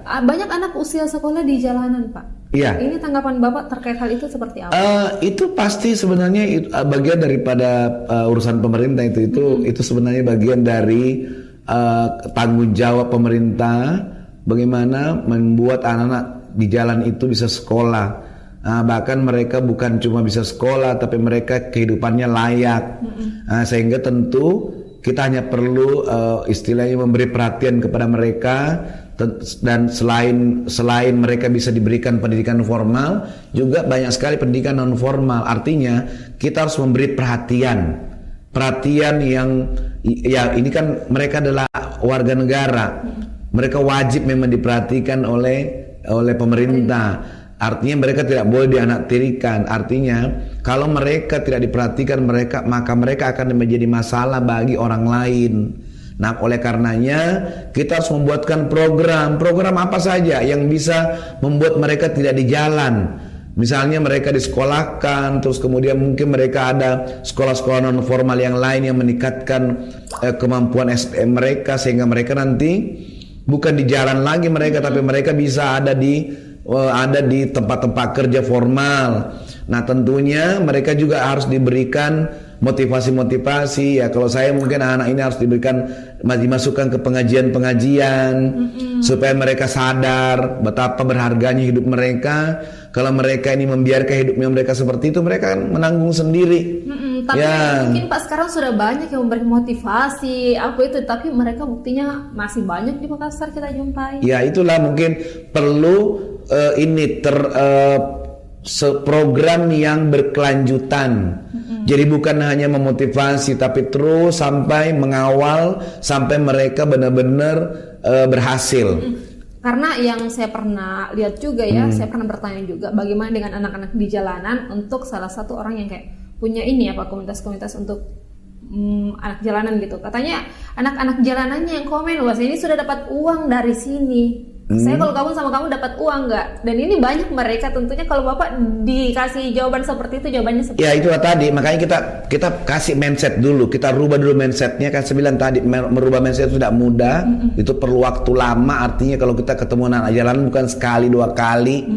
Banyak anak usia sekolah di jalanan Pak. Ini tanggapan Bapak terkait hal itu seperti apa? Itu pasti sebenarnya bagian daripada urusan pemerintah itu sebenarnya bagian dari tanggung jawab pemerintah, bagaimana membuat anak-anak di jalan itu bisa sekolah. Bahkan mereka bukan cuma bisa sekolah, tapi mereka kehidupannya layak. Sehingga tentu kita hanya perlu istilahnya memberi perhatian kepada mereka. Dan selain mereka bisa diberikan pendidikan formal, juga banyak sekali pendidikan non formal. Artinya kita harus memberi perhatian yang ya, ini kan mereka adalah warga negara, mereka wajib memang diperhatikan oleh pemerintah. Artinya mereka tidak boleh dianaktirikan. Artinya kalau mereka tidak diperhatikan, maka mereka akan menjadi masalah bagi orang lain. Nah, oleh karenanya kita harus membuatkan program apa saja yang bisa membuat mereka tidak di jalan. Misalnya mereka disekolahkan, terus kemudian mungkin mereka ada sekolah-sekolah non formal yang lain yang meningkatkan kemampuan SDM mereka, sehingga mereka nanti bukan di jalan lagi mereka, tapi mereka bisa ada di tempat-tempat kerja formal. Nah, tentunya mereka juga harus diberikan motivasi ya. Kalau saya mungkin anak ini harus dimasukkan ke pengajian supaya mereka sadar betapa berharganya hidup mereka. Kalau mereka ini membiarkan hidupnya mereka seperti itu, mereka akan menanggung sendiri. Tapi mungkin Pak sekarang sudah banyak yang memberi motivasi tapi mereka buktinya masih banyak di Makassar kita jumpai. Ya, itulah mungkin perlu program yang berkelanjutan. Jadi bukan hanya memotivasi, tapi terus sampai mengawal sampai mereka benar-benar berhasil. Karena yang saya pernah lihat juga ya, saya pernah bertanya juga bagaimana dengan anak-anak di jalanan, untuk salah satu orang yang kayak punya komunitas-komunitas untuk anak jalanan gitu. Katanya anak-anak jalanannya yang komen, wah ini sudah dapat uang dari sini. Saya kalau gabung sama kamu dapat uang nggak? Dan ini banyak mereka, tentunya kalau Bapak dikasih jawaban seperti itu, jawabannya seperti ya itulah tadi, makanya kita kasih mindset dulu, kita rubah dulu mindsetnya. Kan saya bilang tadi, merubah mindset itu tidak mudah, itu perlu waktu lama. Artinya kalau kita ketemu anak jalanan bukan sekali dua kali,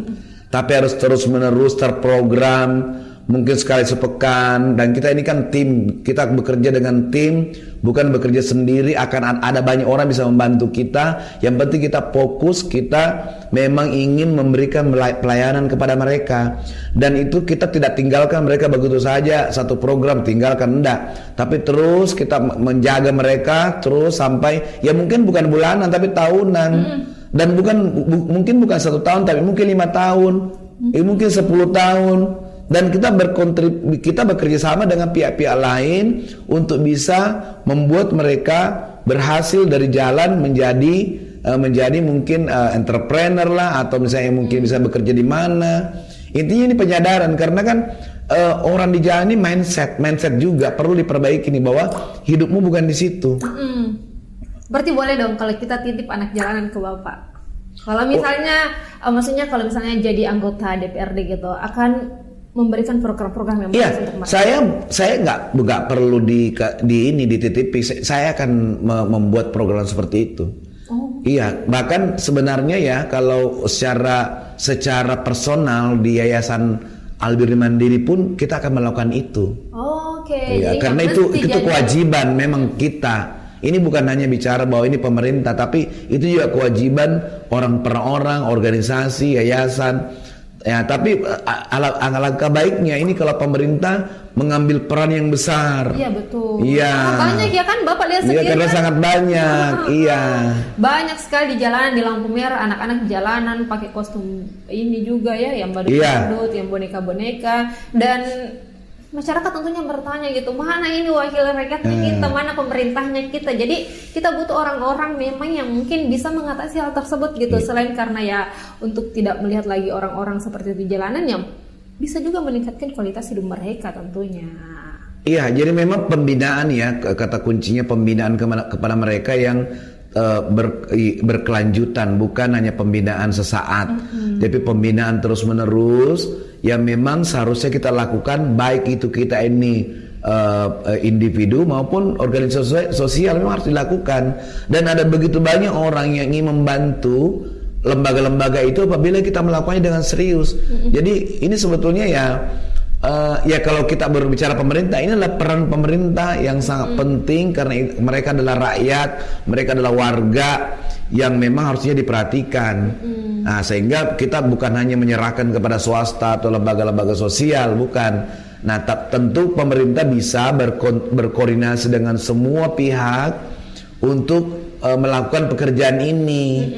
tapi harus terus menerus terprogram, mungkin sekali sepekan. Dan kita ini kan tim, kita bekerja dengan tim, bukan bekerja sendiri. Akan ada banyak orang bisa membantu kita. Yang penting kita fokus, kita memang ingin memberikan pelayanan kepada mereka. Dan itu kita tidak tinggalkan mereka begitu saja, satu program tinggalkan, enggak. Tapi terus kita menjaga mereka terus sampai, ya mungkin bukan bulanan tapi tahunan. Dan mungkin bukan 1 tahun, tapi mungkin 5 tahun, mungkin 10 tahun. Dan kita bekerja sama dengan pihak-pihak lain untuk bisa membuat mereka berhasil dari jalan menjadi mungkin entrepreneur lah, atau misalnya mungkin bisa bekerja di mana. Intinya ini penyadaran, karena kan orang di jalan ini mindset juga perlu diperbaiki nih, bahwa hidupmu bukan di situ. Berarti boleh dong kalau kita titip anak jalanan ke Bapak. Kalau misalnya maksudnya kalau misalnya jadi anggota DPRD gitu, akan memberikan program-program yang bagus untuk mereka. Saya nggak perlu dititipi. Saya akan membuat program seperti itu. Iya, bahkan sebenarnya ya, kalau secara personal di Yayasan Albirni Mandiri pun kita akan melakukan itu. Iya, karena itu kewajiban memang kita. Ini bukan hanya bicara bahwa ini pemerintah, tapi itu juga kewajiban orang per orang, organisasi, yayasan. Ya, tapi alangkah baiknya ini kalau pemerintah mengambil peran yang besar. Iya, betul. Iya. Banyak ya kan, Bapak lihat sendiri. Iya, karena kan? sangat banyak. Iya. Banyak sekali di jalanan, di lampu merah, anak-anak di jalanan pakai kostum ini juga ya, yang badut-badut, yang boneka-boneka. Dan masyarakat tentunya bertanya gitu, mana ini wakil rakyatnya kita, mana pemerintahnya kita. Jadi kita butuh orang-orang memang yang mungkin bisa mengatasi hal tersebut gitu. Selain karena ya untuk tidak melihat lagi orang-orang seperti itu di jalanan, yang bisa juga meningkatkan kualitas hidup mereka tentunya. Iya, jadi memang pembinaan ya, kata kuncinya pembinaan kepada mereka yang berkelanjutan, bukan hanya pembinaan sesaat, tapi pembinaan terus-menerus yang memang seharusnya kita lakukan, baik itu kita ini individu maupun organisasi sosial, memang harus dilakukan. Dan ada begitu banyak orang yang ingin membantu lembaga-lembaga itu apabila kita melakukannya dengan serius. Jadi ini sebetulnya ya kalau kita berbicara pemerintah, ini adalah peran pemerintah yang sangat penting karena mereka adalah rakyat, mereka adalah warga yang memang harusnya diperhatikan. Nah, sehingga kita bukan hanya menyerahkan kepada swasta atau lembaga-lembaga sosial, bukan. Nah, tentu pemerintah bisa berkoordinasi dengan semua pihak untuk melakukan pekerjaan ini.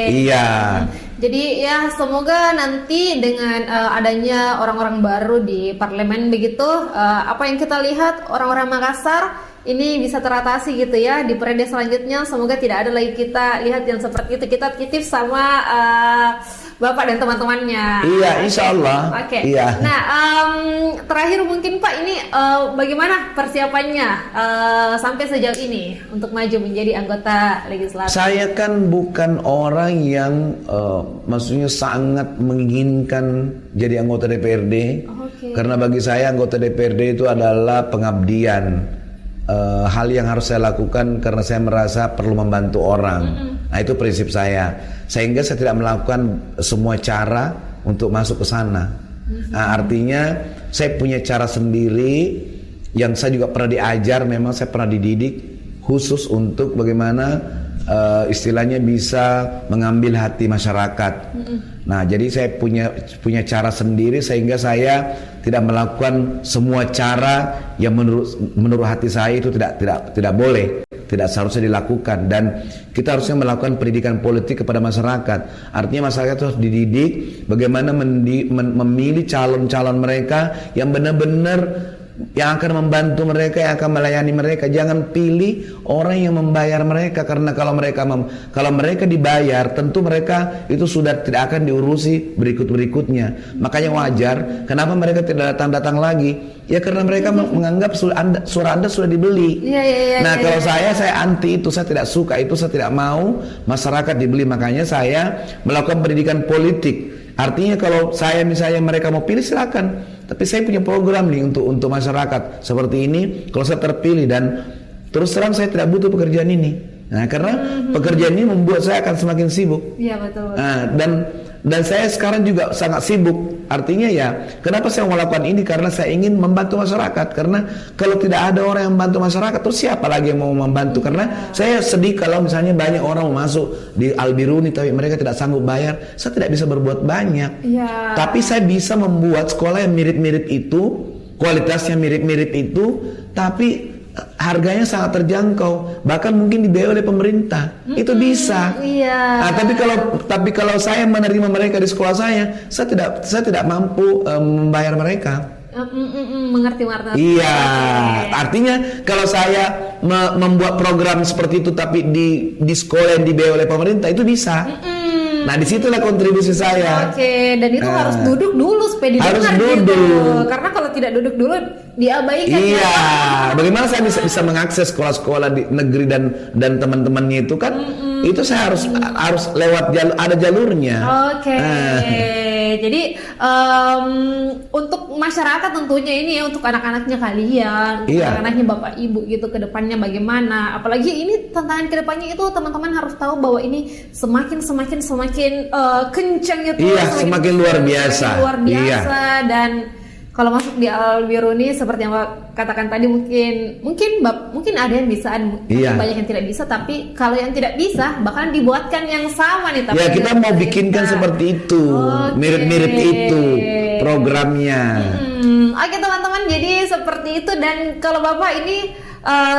Iya. Jadi ya semoga nanti dengan adanya orang-orang baru di parlemen begitu, apa yang kita lihat orang-orang Makassar ini bisa teratasi gitu ya di periode selanjutnya. Semoga tidak ada lagi kita lihat yang seperti itu. Kita titip sama Bapak dan teman-temannya. Iya, insya Allah. Oke. Iya. Nah, terakhir mungkin Pak, ini bagaimana persiapannya sampai sejauh ini untuk maju menjadi anggota legislatif? Saya kan bukan orang yang maksudnya sangat menginginkan jadi anggota DPRD. Karena bagi saya anggota DPRD itu adalah pengabdian. Hal yang harus saya lakukan karena saya merasa perlu membantu orang. Nah, itu prinsip saya. Sehingga saya tidak melakukan semua cara untuk masuk ke sana. Nah, artinya saya punya cara sendiri yang saya juga pernah diajar, memang saya pernah dididik khusus untuk bagaimana istilahnya bisa mengambil hati masyarakat. Nah, jadi saya punya cara sendiri sehingga saya tidak melakukan semua cara yang menurut hati saya itu tidak boleh, tidak seharusnya dilakukan. Dan kita harusnya melakukan pendidikan politik kepada masyarakat. Artinya masyarakat harus dididik bagaimana memilih calon-calon mereka yang benar-benar yang akan membantu mereka, yang akan melayani mereka. Jangan pilih orang yang membayar mereka, karena kalau mereka dibayar, tentu mereka itu sudah tidak akan diurusi berikutnya. Makanya wajar kenapa mereka tidak datang lagi. Ya karena mereka menganggap suara Anda sudah dibeli. Nah, kalau saya anti itu, saya tidak suka itu, saya tidak mau masyarakat dibeli. Makanya saya melakukan pendidikan politik. Artinya kalau saya misalnya mereka mau pilih silakan, tapi saya punya program nih untuk masyarakat seperti ini. Kalau saya terpilih, dan terus terang saya tidak butuh pekerjaan ini. Nah, karena pekerjaan ini membuat saya akan semakin sibuk. Iya, betul. Nah, dan saya sekarang juga sangat sibuk. Artinya ya, kenapa saya mau melakukan ini? Karena saya ingin membantu masyarakat. Karena kalau tidak ada orang yang membantu masyarakat, terus siapa lagi yang mau membantu? Karena saya sedih kalau misalnya banyak orang mau masuk di Albiruni tapi mereka tidak sanggup bayar. Saya tidak bisa berbuat banyak. Tapi saya bisa membuat sekolah yang mirip-mirip itu, kualitasnya mirip-mirip itu, tapi harganya sangat terjangkau, bahkan mungkin dibiayai oleh pemerintah. Itu bisa. Nah, tapi kalau saya menerima mereka di sekolah saya tidak mampu membayar mereka. Mengerti Marta. Iya, artinya kalau saya membuat program seperti itu tapi di sekolah yang dibiayai oleh pemerintah, itu bisa. Nah, disitulah kontribusi saya. Dan itu harus duduk dulu supaya didengar. Harus duduk. Gitu. Karena kalau tidak duduk dulu diabaikan. Iya. Bagaimana saya bisa mengakses sekolah-sekolah di negeri dan teman-temannya itu kan? Itu saya harus lewat ada jalurnya. Jadi untuk masyarakat tentunya ini ya, untuk anak-anaknya kalian, anak-anaknya bapak ibu gitu ke depannya bagaimana. Apalagi ini tantangan ke depannya itu teman-teman harus tahu bahwa ini semakin kencang itu. Iya, semakin luar biasa. Dan kalau masuk di Albiruni seperti yang Pak katakan tadi, mungkin ada yang bisa, banyak yang tidak bisa. Tapi kalau yang tidak bisa, bahkan dibuatkan yang sama nih. Ya, kita mau bikinkan seperti itu, mirip-mirip itu programnya. Oke teman-teman, jadi seperti itu. Dan kalau Bapak ini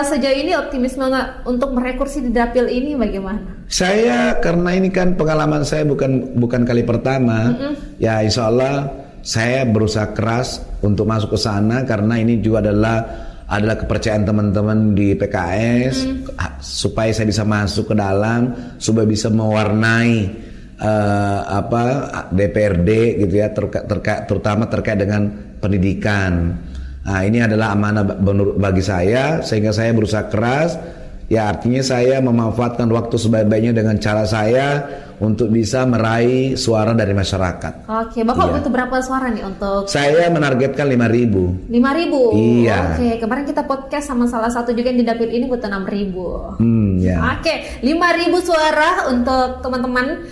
sejauh ini optimisme untuk merekursi di dapil ini bagaimana? Saya karena ini kan pengalaman saya bukan kali pertama. Ya, insya Allah saya berusaha keras untuk masuk ke sana karena ini juga adalah kepercayaan teman-teman di PKS supaya saya bisa masuk ke dalam, supaya bisa mewarnai DPRD gitu ya, terutama terkait dengan pendidikan. Nah, ini adalah amanah bagi saya, sehingga saya berusaha keras. Ya, artinya saya memanfaatkan waktu sebaik-baiknya dengan cara saya untuk bisa meraih suara dari masyarakat. Oke, Bapak butuh berapa suara nih untuk? Saya menargetkan 5.000. 5.000? Iya. Oke, kemarin kita podcast sama salah satu juga yang di dapil ini butuh 6.000. Ya. Oke, 5.000 suara untuk teman-teman,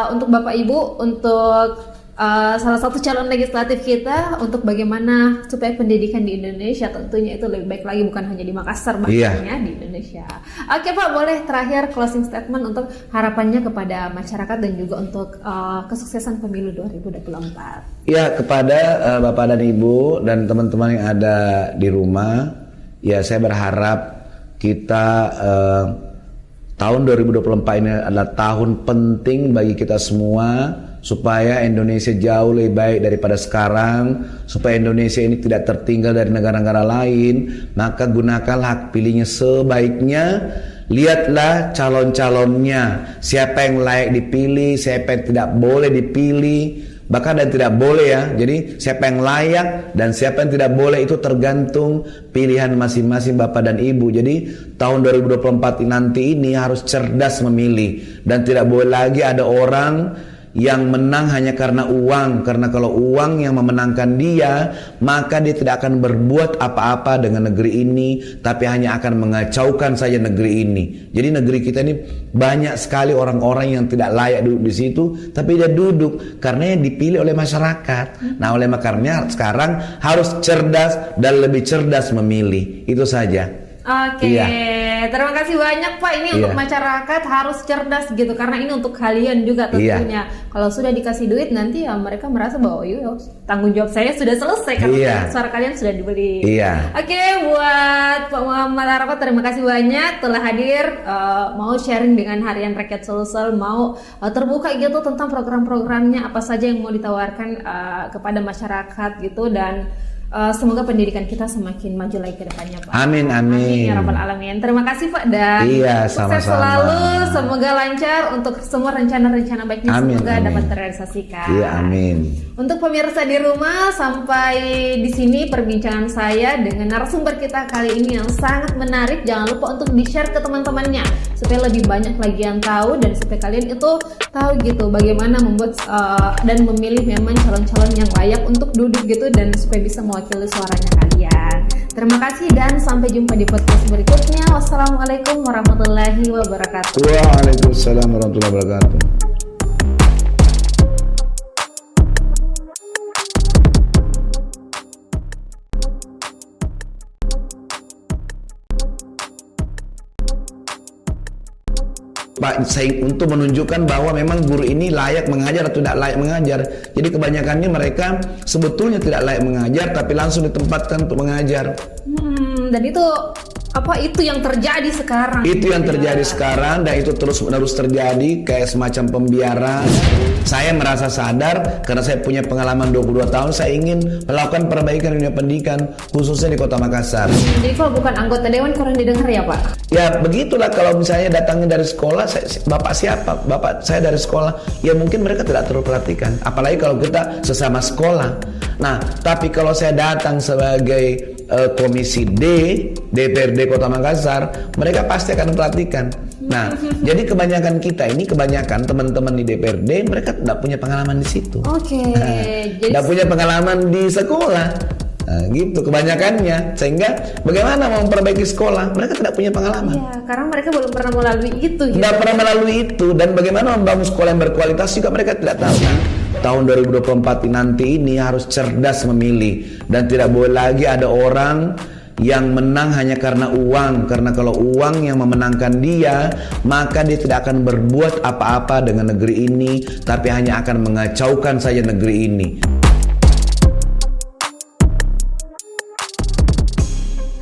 untuk Bapak Ibu, untuk salah satu calon legislatif kita, untuk bagaimana supaya pendidikan di Indonesia tentunya itu lebih baik lagi, bukan hanya di Makassar, bahkannya di Indonesia. Oke Pak, boleh terakhir closing statement untuk harapannya kepada masyarakat dan juga untuk kesuksesan pemilu 2024. Ya, kepada Bapak dan Ibu dan teman-teman yang ada di rumah, ya saya berharap kita tahun 2024 ini adalah tahun penting bagi kita semua, supaya Indonesia jauh lebih baik daripada sekarang, supaya Indonesia ini tidak tertinggal dari negara-negara lain. Maka gunakanlah hak pilihnya sebaiknya. Lihatlah calon-calonnya, siapa yang layak dipilih, siapa yang tidak boleh dipilih, bahkan dan tidak boleh ya. Jadi siapa yang layak dan siapa yang tidak boleh itu tergantung pilihan masing-masing Bapak dan Ibu. Jadi tahun 2024 nanti ini harus cerdas memilih, dan tidak boleh lagi ada orang yang menang hanya karena uang. Karena kalau uang yang memenangkan dia, maka dia tidak akan berbuat apa-apa dengan negeri ini, tapi hanya akan mengacaukan saja negeri ini. Jadi negeri kita ini banyak sekali orang-orang yang tidak layak duduk di situ, tapi dia duduk karena dipilih oleh masyarakat. Nah, oleh makarnya sekarang harus cerdas dan lebih cerdas memilih. Itu saja. Oke, terima kasih banyak Pak. Ini untuk masyarakat harus cerdas gitu, karena ini untuk kalian juga tentunya. Kalau sudah dikasih duit nanti ya mereka merasa bahwa tanggung jawab saya sudah selesai karena suara kalian sudah dibeli. Oke, buat Pak Muhammad Arafat, terima kasih banyak telah hadir, mau sharing dengan Harian Rakyat Sulsel, mau terbuka gitu tentang program-programnya apa saja yang mau ditawarkan kepada masyarakat gitu, dan semoga pendidikan kita semakin maju lagi ke depannya Pak. Amin, amin. Ya Rabbal Alamin. Terima kasih Pak, dan sukses sama-sama. selalu. Semoga lancar untuk semua rencana-rencana baiknya, semoga dapat terrealisasikan. Iya, amin. Untuk pemirsa di rumah, sampai di sini perbincangan saya dengan narasumber kita kali ini yang sangat menarik. Jangan lupa untuk di-share ke teman-temannya supaya lebih banyak lagi yang tahu, dan supaya kalian itu tahu gitu bagaimana membuat dan memilih memang calon-calon yang layak untuk duduk gitu, dan supaya bisa mewakili suaranya kalian. Terima kasih dan sampai jumpa di podcast berikutnya. Wassalamualaikum warahmatullahi wabarakatuh. Waalaikumsalam warahmatullahi wabarakatuh. Pak, untuk menunjukkan bahwa memang guru ini layak mengajar atau tidak layak mengajar. Jadi kebanyakannya mereka sebetulnya tidak layak mengajar, tapi langsung ditempatkan untuk mengajar. Dan itu yang terjadi sekarang. Itu yang terjadi sekarang, dan itu terus-menerus terjadi kayak semacam pembiaran. Saya merasa sadar karena saya punya pengalaman 22 tahun, saya ingin melakukan perbaikan di dunia pendidikan khususnya di Kota Makassar. Jadi kalau bukan anggota dewan kurang didengar ya Pak? Ya begitulah, kalau misalnya datangnya dari sekolah, Bapak siapa? Bapak saya dari sekolah. Ya mungkin mereka tidak terperhatikan, apalagi kalau kita sesama sekolah. Nah, tapi kalau saya datang sebagai Komisi D DPRD Kota Makassar, mereka pasti akan memperhatikan. Nah, jadi kebanyakan kita ini, kebanyakan teman-teman di DPRD, mereka tidak punya pengalaman di situ. Tidak punya pengalaman di sekolah. Nah, gitu kebanyakannya, sehingga bagaimana mau memperbaiki sekolah, mereka tidak punya pengalaman. Iya, karena mereka belum pernah melalui itu. Tidak pernah melalui itu, dan bagaimana membangun sekolah yang berkualitas juga mereka tidak tahu. Tahun 2024 nanti ini harus cerdas memilih, dan tidak boleh lagi ada orang yang menang hanya karena uang. Karena kalau uang yang memenangkan dia, maka dia tidak akan berbuat apa-apa dengan negeri ini, tapi hanya akan mengacaukan saja negeri ini.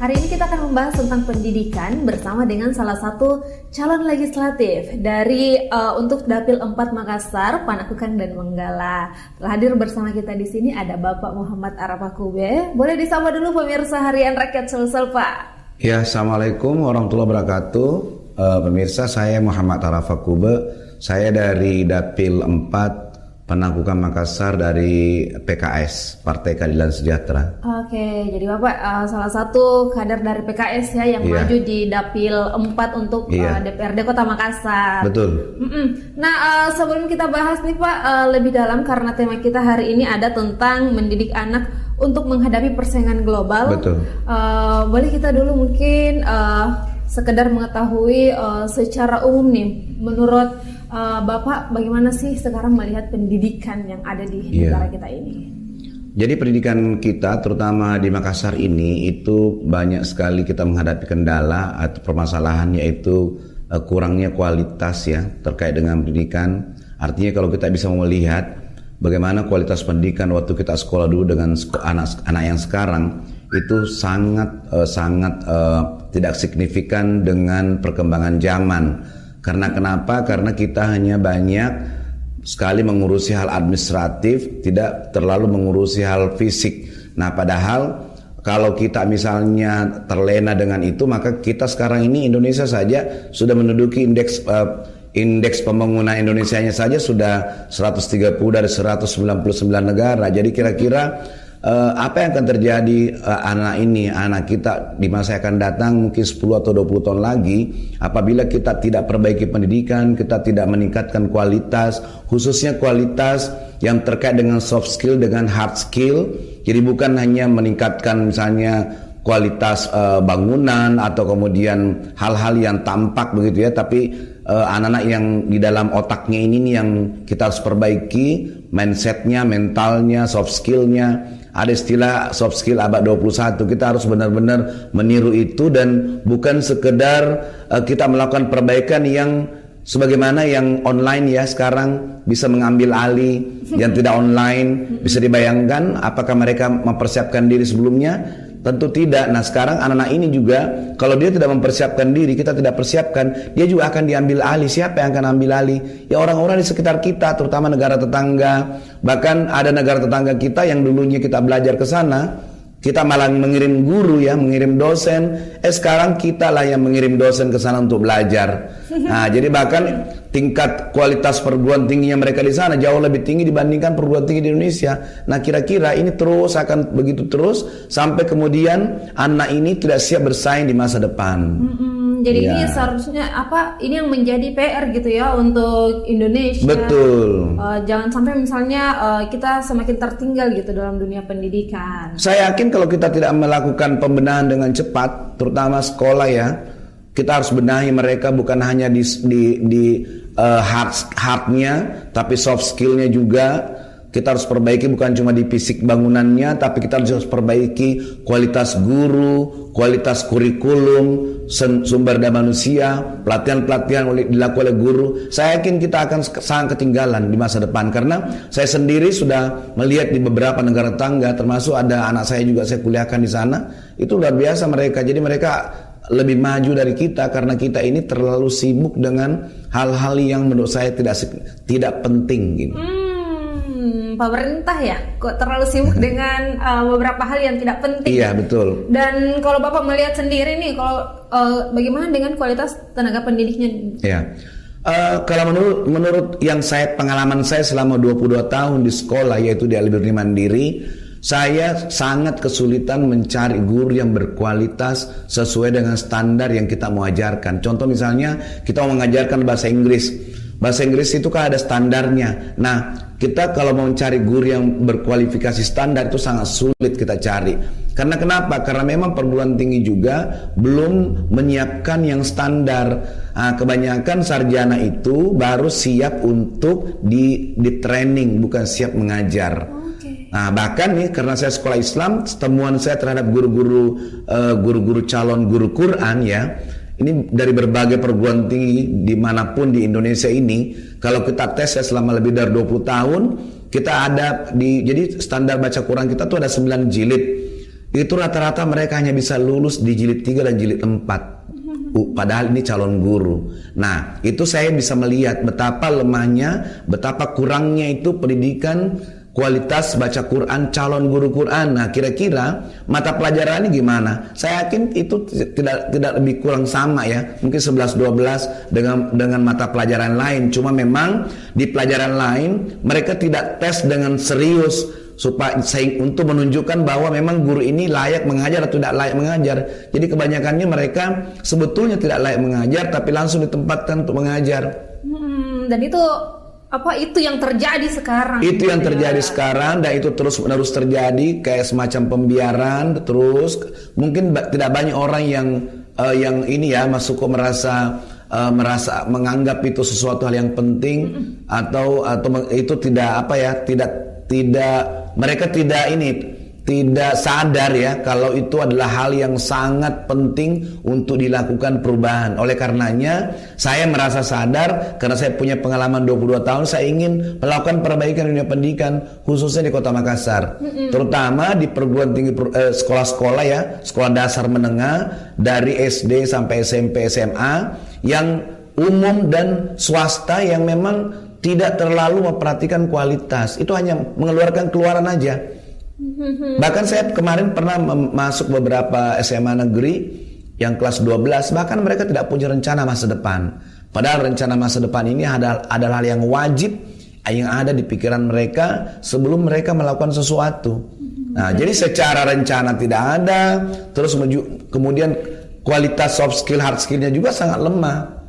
Hari ini kita akan membahas tentang pendidikan bersama dengan salah satu calon legislatif dari untuk Dapil 4 Makassar, Panakukang dan Menggala. Telah hadir bersama kita di sini ada Bapak Muhammad Arafakube. Boleh disapa dulu pemirsa Harian Rakyat Sulsel, Pak. Ya, Assalamualaikum warahmatullahi wabarakatuh. Pemirsa, saya Muhammad Arafakube. Saya dari Dapil 4 Panakukang Makassar dari PKS, Partai Keadilan Sejahtera. Oke, jadi Bapak salah satu kader dari PKS ya yang maju di Dapil 4 untuk DPRD Kota Makassar. Betul. Nah, sebelum kita bahas nih Pak lebih dalam karena tema kita hari ini ada tentang mendidik anak untuk menghadapi persaingan global. Betul. Boleh kita dulu mungkin sekedar mengetahui secara umum nih, menurut Bapak bagaimana sih sekarang melihat pendidikan yang ada di negara kita ini? Jadi pendidikan kita terutama di Makassar ini itu banyak sekali kita menghadapi kendala atau permasalahan, yaitu kurangnya kualitas ya terkait dengan pendidikan. Artinya kalau kita bisa melihat bagaimana kualitas pendidikan waktu kita sekolah dulu dengan anak yang sekarang itu sangat tidak signifikan dengan perkembangan zaman. Karena kenapa? Karena kita hanya banyak sekali mengurusi hal administratif, tidak terlalu mengurusi hal fisik. Nah, padahal kalau kita misalnya terlena dengan itu, maka kita sekarang ini Indonesia saja sudah menduduki indeks pembangunan Indonesianya saja sudah 130 dari 199 negara. Jadi kira-kira apa yang akan terjadi anak kita di masa yang akan datang mungkin 10 atau 20 tahun lagi apabila kita tidak perbaiki pendidikan, kita tidak meningkatkan kualitas, khususnya kualitas yang terkait dengan soft skill dengan hard skill. Jadi bukan hanya meningkatkan misalnya kualitas bangunan atau kemudian hal-hal yang tampak begitu ya, tapi anak-anak yang di dalam otaknya ini nih yang kita harus perbaiki, mindsetnya, mentalnya, soft skillnya. Ada istilah soft skill abad 21, kita harus benar-benar meniru itu dan bukan sekedar kita melakukan perbaikan yang sebagaimana yang online ya sekarang bisa mengambil alih yang tidak online. Bisa dibayangkan apakah mereka mempersiapkan diri sebelumnya? Tentu tidak. Nah, sekarang anak-anak ini juga kalau dia tidak mempersiapkan diri, kita tidak persiapkan, dia juga akan diambil alih. Siapa yang akan ambil alih? Ya orang-orang di sekitar kita, terutama negara tetangga. Bahkan ada negara tetangga kita yang dulunya kita belajar ke sana, kita malah mengirim guru ya, mengirim dosen. Sekarang kita lah yang mengirim dosen ke sana untuk belajar. Nah, jadi bahkan tingkat kualitas perguruan tingginya mereka di sana jauh lebih tinggi dibandingkan perguruan tinggi di Indonesia. Nah, kira-kira ini terus akan begitu terus sampai kemudian anak ini tidak siap bersaing di masa depan. Jadi ini seharusnya ini yang menjadi PR gitu ya untuk Indonesia. Betul. Jangan sampai misalnya kita semakin tertinggal gitu dalam dunia pendidikan. Saya yakin kalau kita tidak melakukan pembenahan dengan cepat, terutama sekolah ya, kita harus benahi mereka bukan hanya di hardnya, tapi soft skillnya juga. Kita harus perbaiki bukan cuma di fisik bangunannya, tapi kita harus perbaiki kualitas guru, kualitas kurikulum, sumber daya manusia, pelatihan-pelatihan dilakukan oleh guru. Saya yakin kita akan sangat ketinggalan di masa depan, karena saya sendiri sudah melihat di beberapa negara tetangga, termasuk ada anak saya juga saya kuliahkan di sana. Itu luar biasa mereka. Jadi mereka lebih maju dari kita karena kita ini terlalu sibuk dengan hal-hal yang menurut saya tidak penting gitu. Pemerintah ya kok terlalu sibuk dengan beberapa hal yang tidak penting. Iya, betul. Dan kalau Bapak melihat sendiri nih, kalau bagaimana dengan kualitas tenaga pendidiknya? Ya. Kalau menurut yang pengalaman saya selama 22 tahun di sekolah, yaitu di Alibirni Mandiri, saya sangat kesulitan mencari guru yang berkualitas sesuai dengan standar yang kita mau ajarkan. Contoh misalnya kita mau mengajarkan bahasa Inggris. Bahasa Inggris itu kan ada standarnya. Nah, kita kalau mau mencari guru yang berkualifikasi standar itu sangat sulit kita cari. Karena kenapa? Karena memang perguruan tinggi juga belum menyiapkan yang standar. Nah, kebanyakan sarjana itu baru siap untuk di training, bukan siap mengajar. Nah, bahkan nih karena saya sekolah Islam, temuan saya terhadap guru-guru calon guru Quran ya, ini dari berbagai perguruan tinggi dimanapun di Indonesia ini, kalau kita tes ya selama lebih dari 20 tahun, kita ada jadi standar baca Quran kita tuh ada 9 jilid. itu rata-rata mereka hanya bisa lulus di jilid 3 dan jilid 4. Padahal ini calon guru. Nah, itu saya bisa melihat betapa lemahnya, betapa kurangnya itu pendidikan kualitas baca Quran calon guru Quran. Nah, kira-kira mata pelajaran ini gimana? Saya yakin itu tidak lebih kurang sama ya. Mungkin 11-12 dengan mata pelajaran lain. Cuma memang di pelajaran lain mereka tidak tes dengan serius untuk menunjukkan bahwa memang guru ini layak mengajar atau tidak layak mengajar. Jadi kebanyakannya mereka sebetulnya tidak layak mengajar, tapi langsung ditempatkan untuk mengajar. Dan itu yang terjadi sekarang. Itu yang terjadi sekarang, dan itu terus menerus terjadi kayak semacam pembiaran. Terus mungkin tidak banyak orang yang ini ya masuk merasa menganggap itu sesuatu hal yang penting, atau itu mereka tidak sadar ya kalau itu adalah hal yang sangat penting untuk dilakukan perubahan. Oleh karenanya saya merasa sadar, karena saya punya pengalaman 22 tahun, saya ingin melakukan perbaikan dunia pendidikan khususnya di Kota Makassar, terutama di perguruan tinggi, sekolah-sekolah ya, sekolah dasar menengah dari SD sampai SMP SMA yang umum dan swasta yang memang tidak terlalu memperhatikan kualitas. Itu hanya mengeluarkan keluaran aja. Bahkan saya kemarin pernah masuk beberapa SMA negeri yang kelas 12, bahkan mereka tidak punya rencana masa depan. Padahal rencana masa depan ini adalah hal yang wajib yang ada di pikiran mereka sebelum mereka melakukan sesuatu. Nah, jadi secara rencana tidak ada, terus kemudian kualitas soft skill, hard skillnya juga sangat lemah.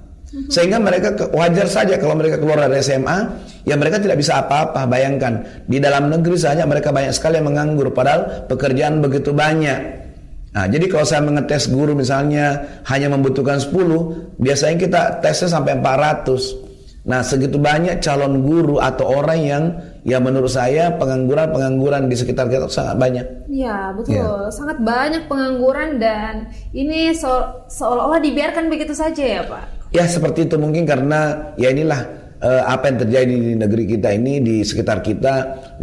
Sehingga mereka wajar saja kalau mereka keluar dari SMA, ya mereka tidak bisa apa-apa. Bayangkan, di dalam negeri saja mereka banyak sekali yang menganggur, padahal pekerjaan begitu banyak. Nah, jadi kalau saya mengetes guru misalnya hanya membutuhkan 10, biasanya kita tesnya sampai 400. Nah, segitu banyak calon guru atau orang yang menurut saya pengangguran di sekitar kita sangat banyak. Ya, betul. Sangat banyak pengangguran, dan ini seolah-olah dibiarkan begitu saja ya, Pak. Ya, seperti itu, mungkin karena ya inilah apa yang terjadi di negeri kita ini, di sekitar kita.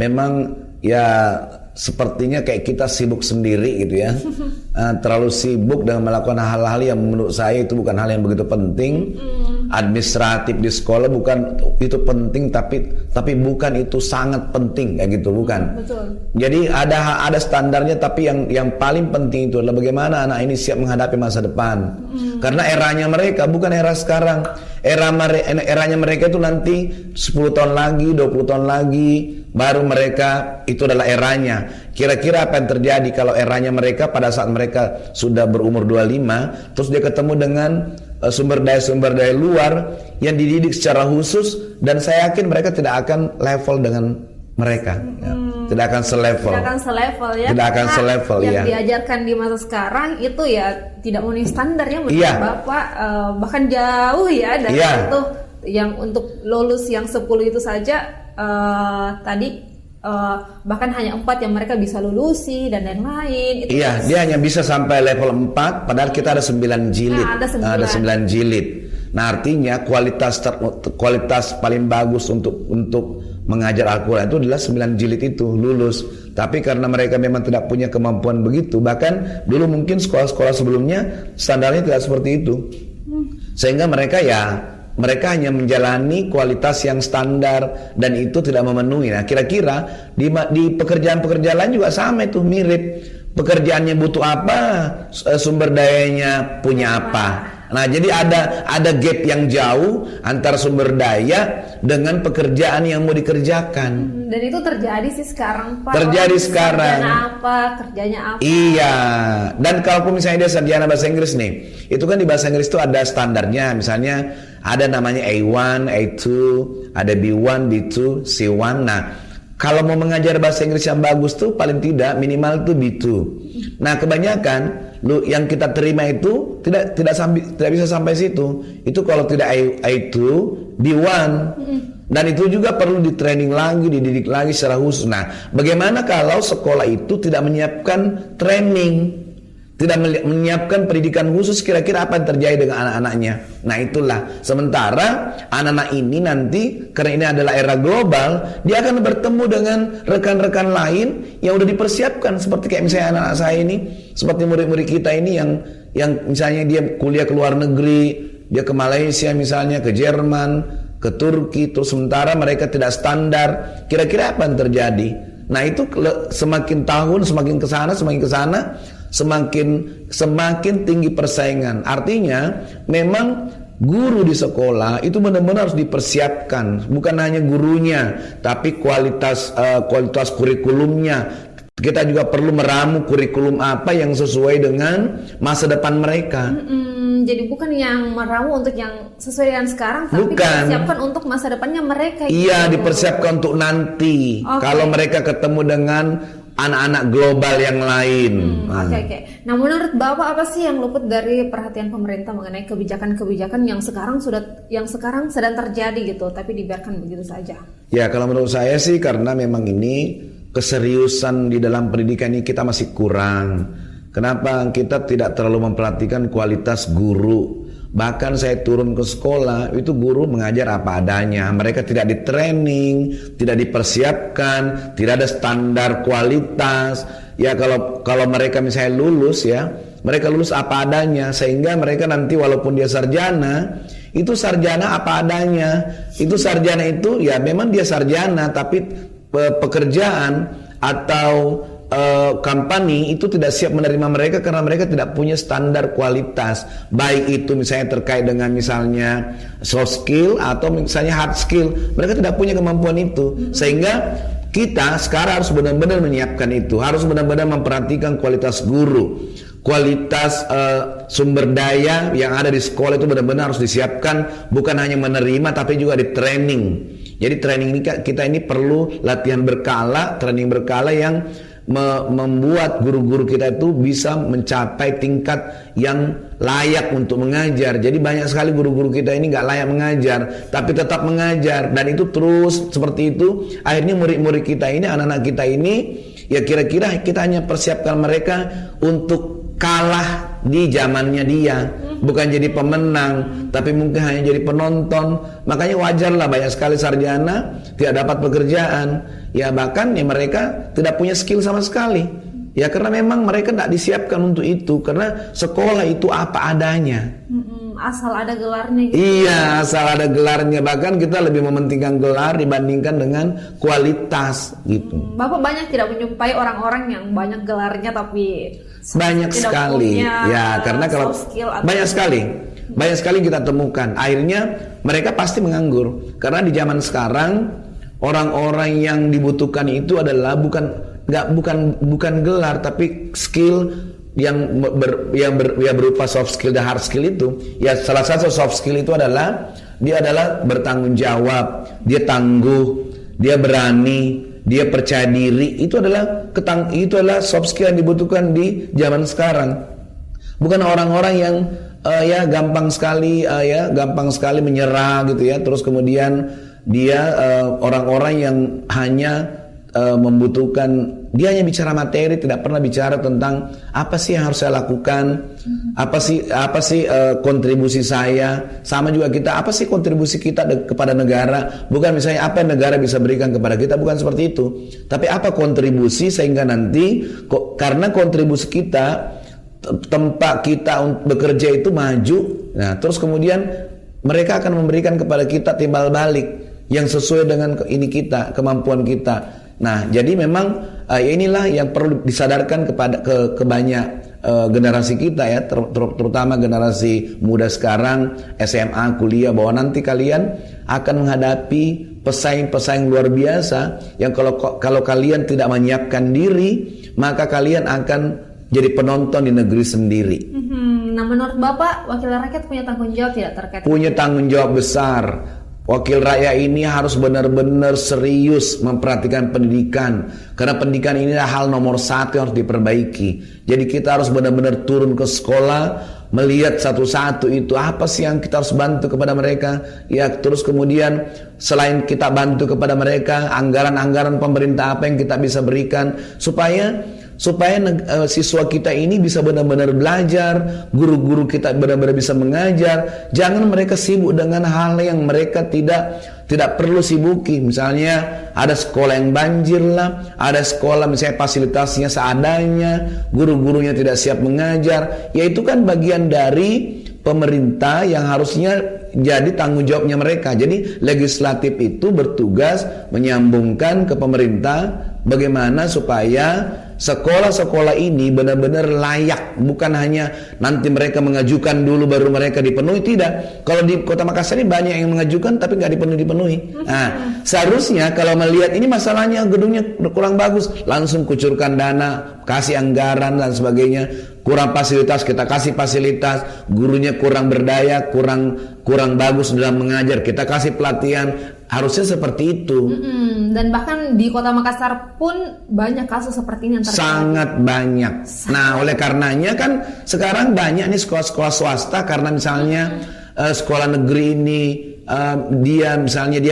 Memang ya sepertinya kayak kita sibuk sendiri gitu ya. Terlalu sibuk dengan melakukan hal-hal yang menurut saya itu bukan hal yang begitu penting. Administratif di sekolah bukan itu penting, tapi bukan itu sangat penting kayak gitu, bukan. Betul. Jadi ada standarnya, tapi yang paling penting itu adalah bagaimana anak ini siap menghadapi masa depan. Karena eranya mereka bukan era sekarang. Eranya mereka itu nanti 10 tahun lagi, 20 tahun lagi baru mereka itu adalah eranya. Kira-kira apa yang terjadi kalau eranya mereka pada saat mereka sudah berumur 25, terus dia ketemu dengan sumber daya luar yang dididik secara khusus, dan saya yakin mereka tidak akan level dengan mereka. Ya. Tidak akan selevel ya. Tidak akan selevel yang ya. Diajarkan di masa sekarang itu ya tidak memenuhi standar ya menurut Bapak, bahkan jauh ya dari itu. Yang untuk lulus yang 10 itu saja tadi bahkan hanya 4 yang mereka bisa lulusi dan lain-lain. Iya, dia hanya bisa sampai level 4, padahal kita ada 9 jilid. Ada 9 jilid. Nah, artinya kualitas paling bagus untuk mengajar Al-Quran itu adalah 9 jilid itu lulus. Tapi karena mereka memang tidak punya kemampuan begitu, bahkan dulu mungkin sekolah-sekolah sebelumnya standarnya tidak seperti itu, sehingga mereka hanya menjalani kualitas yang standar, dan itu tidak memenuhi. Nah, kira-kira di pekerjaan-pekerjaan lain juga sama, itu mirip. Pekerjaannya butuh apa, sumber dayanya punya apa. Nah, jadi ada gap yang jauh antara sumber daya dengan pekerjaan yang mau dikerjakan. Dan itu terjadi sih sekarang, Pak. Terjadi sekarang. Kerjanya apa? Iya. Dan kalau misalnya dia sarjana bahasa Inggris nih, itu kan di bahasa Inggris itu ada standarnya. Misalnya ada namanya A1, A2, ada B1, B2, C1. Nah, kalau mau mengajar bahasa Inggris yang bagus tuh paling tidak minimal tuh B2. Nah, kebanyakan yang kita terima itu tidak bisa sampai situ. Itu kalau tidak A2, B1. Dan itu juga perlu di training lagi, dididik lagi secara khusus. Nah, bagaimana kalau sekolah itu tidak menyiapkan training? tidak menyiapkan pendidikan khusus, kira-kira apa yang terjadi dengan anak-anaknya. Nah itulah, sementara anak-anak ini nanti, karena ini adalah era global, dia akan bertemu dengan rekan-rekan lain yang udah dipersiapkan, seperti kayak misalnya anak-anak saya ini, seperti murid-murid kita ini yang misalnya dia kuliah ke luar negeri, dia ke Malaysia misalnya, ke Jerman, ke Turki, terus sementara mereka tidak standar, kira-kira apa yang terjadi? Nah itu semakin tahun, semakin kesana, semakin tinggi persaingan. Artinya memang guru di sekolah itu benar-benar harus dipersiapkan, bukan hanya gurunya, tapi kualitas kurikulumnya. Kita juga perlu meramu kurikulum apa yang sesuai dengan masa depan mereka. Jadi bukan yang meramu untuk yang sesuai dengan sekarang, tapi dipersiapkan untuk masa depannya mereka. Iya, dipersiapkan untuk nanti. Kalau mereka ketemu dengan anak-anak global yang lain. Oke. Nah, menurut Bapak apa sih yang luput dari perhatian pemerintah mengenai kebijakan-kebijakan yang sekarang sedang terjadi gitu, tapi dibiarkan begitu saja? Ya, kalau menurut saya sih karena memang ini keseriusan di dalam pendidikan ini kita masih kurang. Kenapa kita tidak terlalu memperhatikan kualitas guru? Bahkan saya turun ke sekolah, itu guru mengajar apa adanya. Mereka tidak di-training, tidak dipersiapkan, tidak ada standar kualitas. Ya kalau mereka misalnya lulus ya, mereka lulus apa adanya, sehingga mereka nanti walaupun dia sarjana, itu sarjana apa adanya. Itu sarjana itu ya memang dia sarjana, tapi pekerjaan atau company itu tidak siap menerima mereka karena mereka tidak punya standar kualitas, baik itu misalnya terkait dengan misalnya soft skill atau misalnya hard skill, mereka tidak punya kemampuan itu. Sehingga kita sekarang harus benar-benar menyiapkan itu, harus benar-benar memperhatikan kualitas guru, kualitas sumber daya yang ada di sekolah itu benar-benar harus disiapkan, bukan hanya menerima tapi juga di training. Jadi training ini kita ini perlu latihan berkala, training berkala yang membuat guru-guru kita itu bisa mencapai tingkat yang layak untuk mengajar. Jadi banyak sekali guru-guru kita ini nggak layak mengajar, tapi tetap mengajar, dan itu terus seperti itu. Akhirnya murid-murid kita ini, anak-anak kita ini, ya kira-kira kita hanya persiapkan mereka untuk kalah di zamannya dia, bukan jadi pemenang, tapi mungkin hanya jadi penonton. Makanya wajarlah banyak sekali sarjana tidak dapat pekerjaan. Ya bahkan ya mereka tidak punya skill sama sekali. Ya karena memang mereka tidak disiapkan untuk itu, karena sekolah itu apa adanya. Asal ada gelarnya gitu. Iya, asal ada gelarnya. Bahkan kita lebih mementingkan gelar dibandingkan dengan kualitas gitu. Bapak banyak tidak menjumpai orang-orang yang banyak gelarnya tapi banyak sekali. Ya, karena kalau banyak sekali kita temukan. Akhirnya mereka pasti menganggur. Karena di zaman sekarang orang-orang yang dibutuhkan itu adalah bukan gelar, tapi skill yang berupa soft skill dan hard skill itu. Ya salah satu soft skill itu adalah dia adalah bertanggung jawab, dia tangguh, dia berani, dia percaya diri. Itu adalah soft skill yang dibutuhkan di zaman sekarang. Bukan orang-orang yang gampang sekali menyerah gitu ya. Terus kemudian dia orang-orang yang hanya membutuhkan, dia hanya bicara materi, tidak pernah bicara tentang apa sih yang harus saya lakukan, apa sih kontribusi saya. Sama juga kita, apa sih kontribusi kita kepada negara. Bukan misalnya apa yang negara bisa berikan kepada kita, bukan seperti itu, tapi apa kontribusi sehingga nanti karena kontribusi kita, tempat kita bekerja itu maju. Nah terus kemudian mereka akan memberikan kepada kita timbal balik yang sesuai dengan kemampuan kita. Nah, jadi memang inilah yang perlu disadarkan ke banyak generasi kita ya, terutama generasi muda sekarang, SMA, kuliah, bahwa nanti kalian akan menghadapi pesaing-pesaing luar biasa yang kalau kalian tidak menyiapkan diri, maka kalian akan jadi penonton di negeri sendiri. Nah, menurut Bapak, wakil rakyat punya tanggung jawab tidak terkait? Punya tanggung jawab besar. Wakil rakyat ini harus benar-benar serius memperhatikan pendidikan, karena pendidikan ini adalah hal nomor satu yang harus diperbaiki. Jadi kita harus benar-benar turun ke sekolah, melihat satu-satu itu apa sih yang kita harus bantu kepada mereka. Ya terus kemudian selain kita bantu kepada mereka, anggaran-anggaran pemerintah apa yang kita bisa berikan supaya supaya siswa kita ini bisa benar-benar belajar, guru-guru kita benar-benar bisa mengajar. Jangan mereka sibuk dengan hal yang mereka tidak perlu sibuki. Misalnya ada sekolah yang banjir lah, ada sekolah misalnya fasilitasnya seadanya, guru-gurunya tidak siap mengajar. Ya itu kan bagian dari pemerintah yang harusnya jadi tanggung jawabnya mereka. Jadi legislatif itu bertugas menyambungkan ke pemerintah bagaimana supaya sekolah-sekolah ini benar-benar layak, bukan hanya nanti mereka mengajukan dulu baru mereka dipenuhi. Tidak. Kalau di Kota Makassar ini banyak yang mengajukan tapi nggak dipenuhi. Nah, seharusnya kalau melihat ini masalahnya gedungnya kurang bagus, langsung kucurkan dana, kasih anggaran dan sebagainya. Kurang fasilitas, kita kasih fasilitas. Gurunya kurang berdaya, kurang bagus dalam mengajar, kita kasih pelatihan. Harusnya seperti itu. Dan bahkan di Kota Makassar pun banyak kasus seperti ini yang terjadi. Sangat banyak. Nah, oleh karenanya kan sekarang banyak nih sekolah-sekolah swasta, karena misalnya sekolah negeri ini dia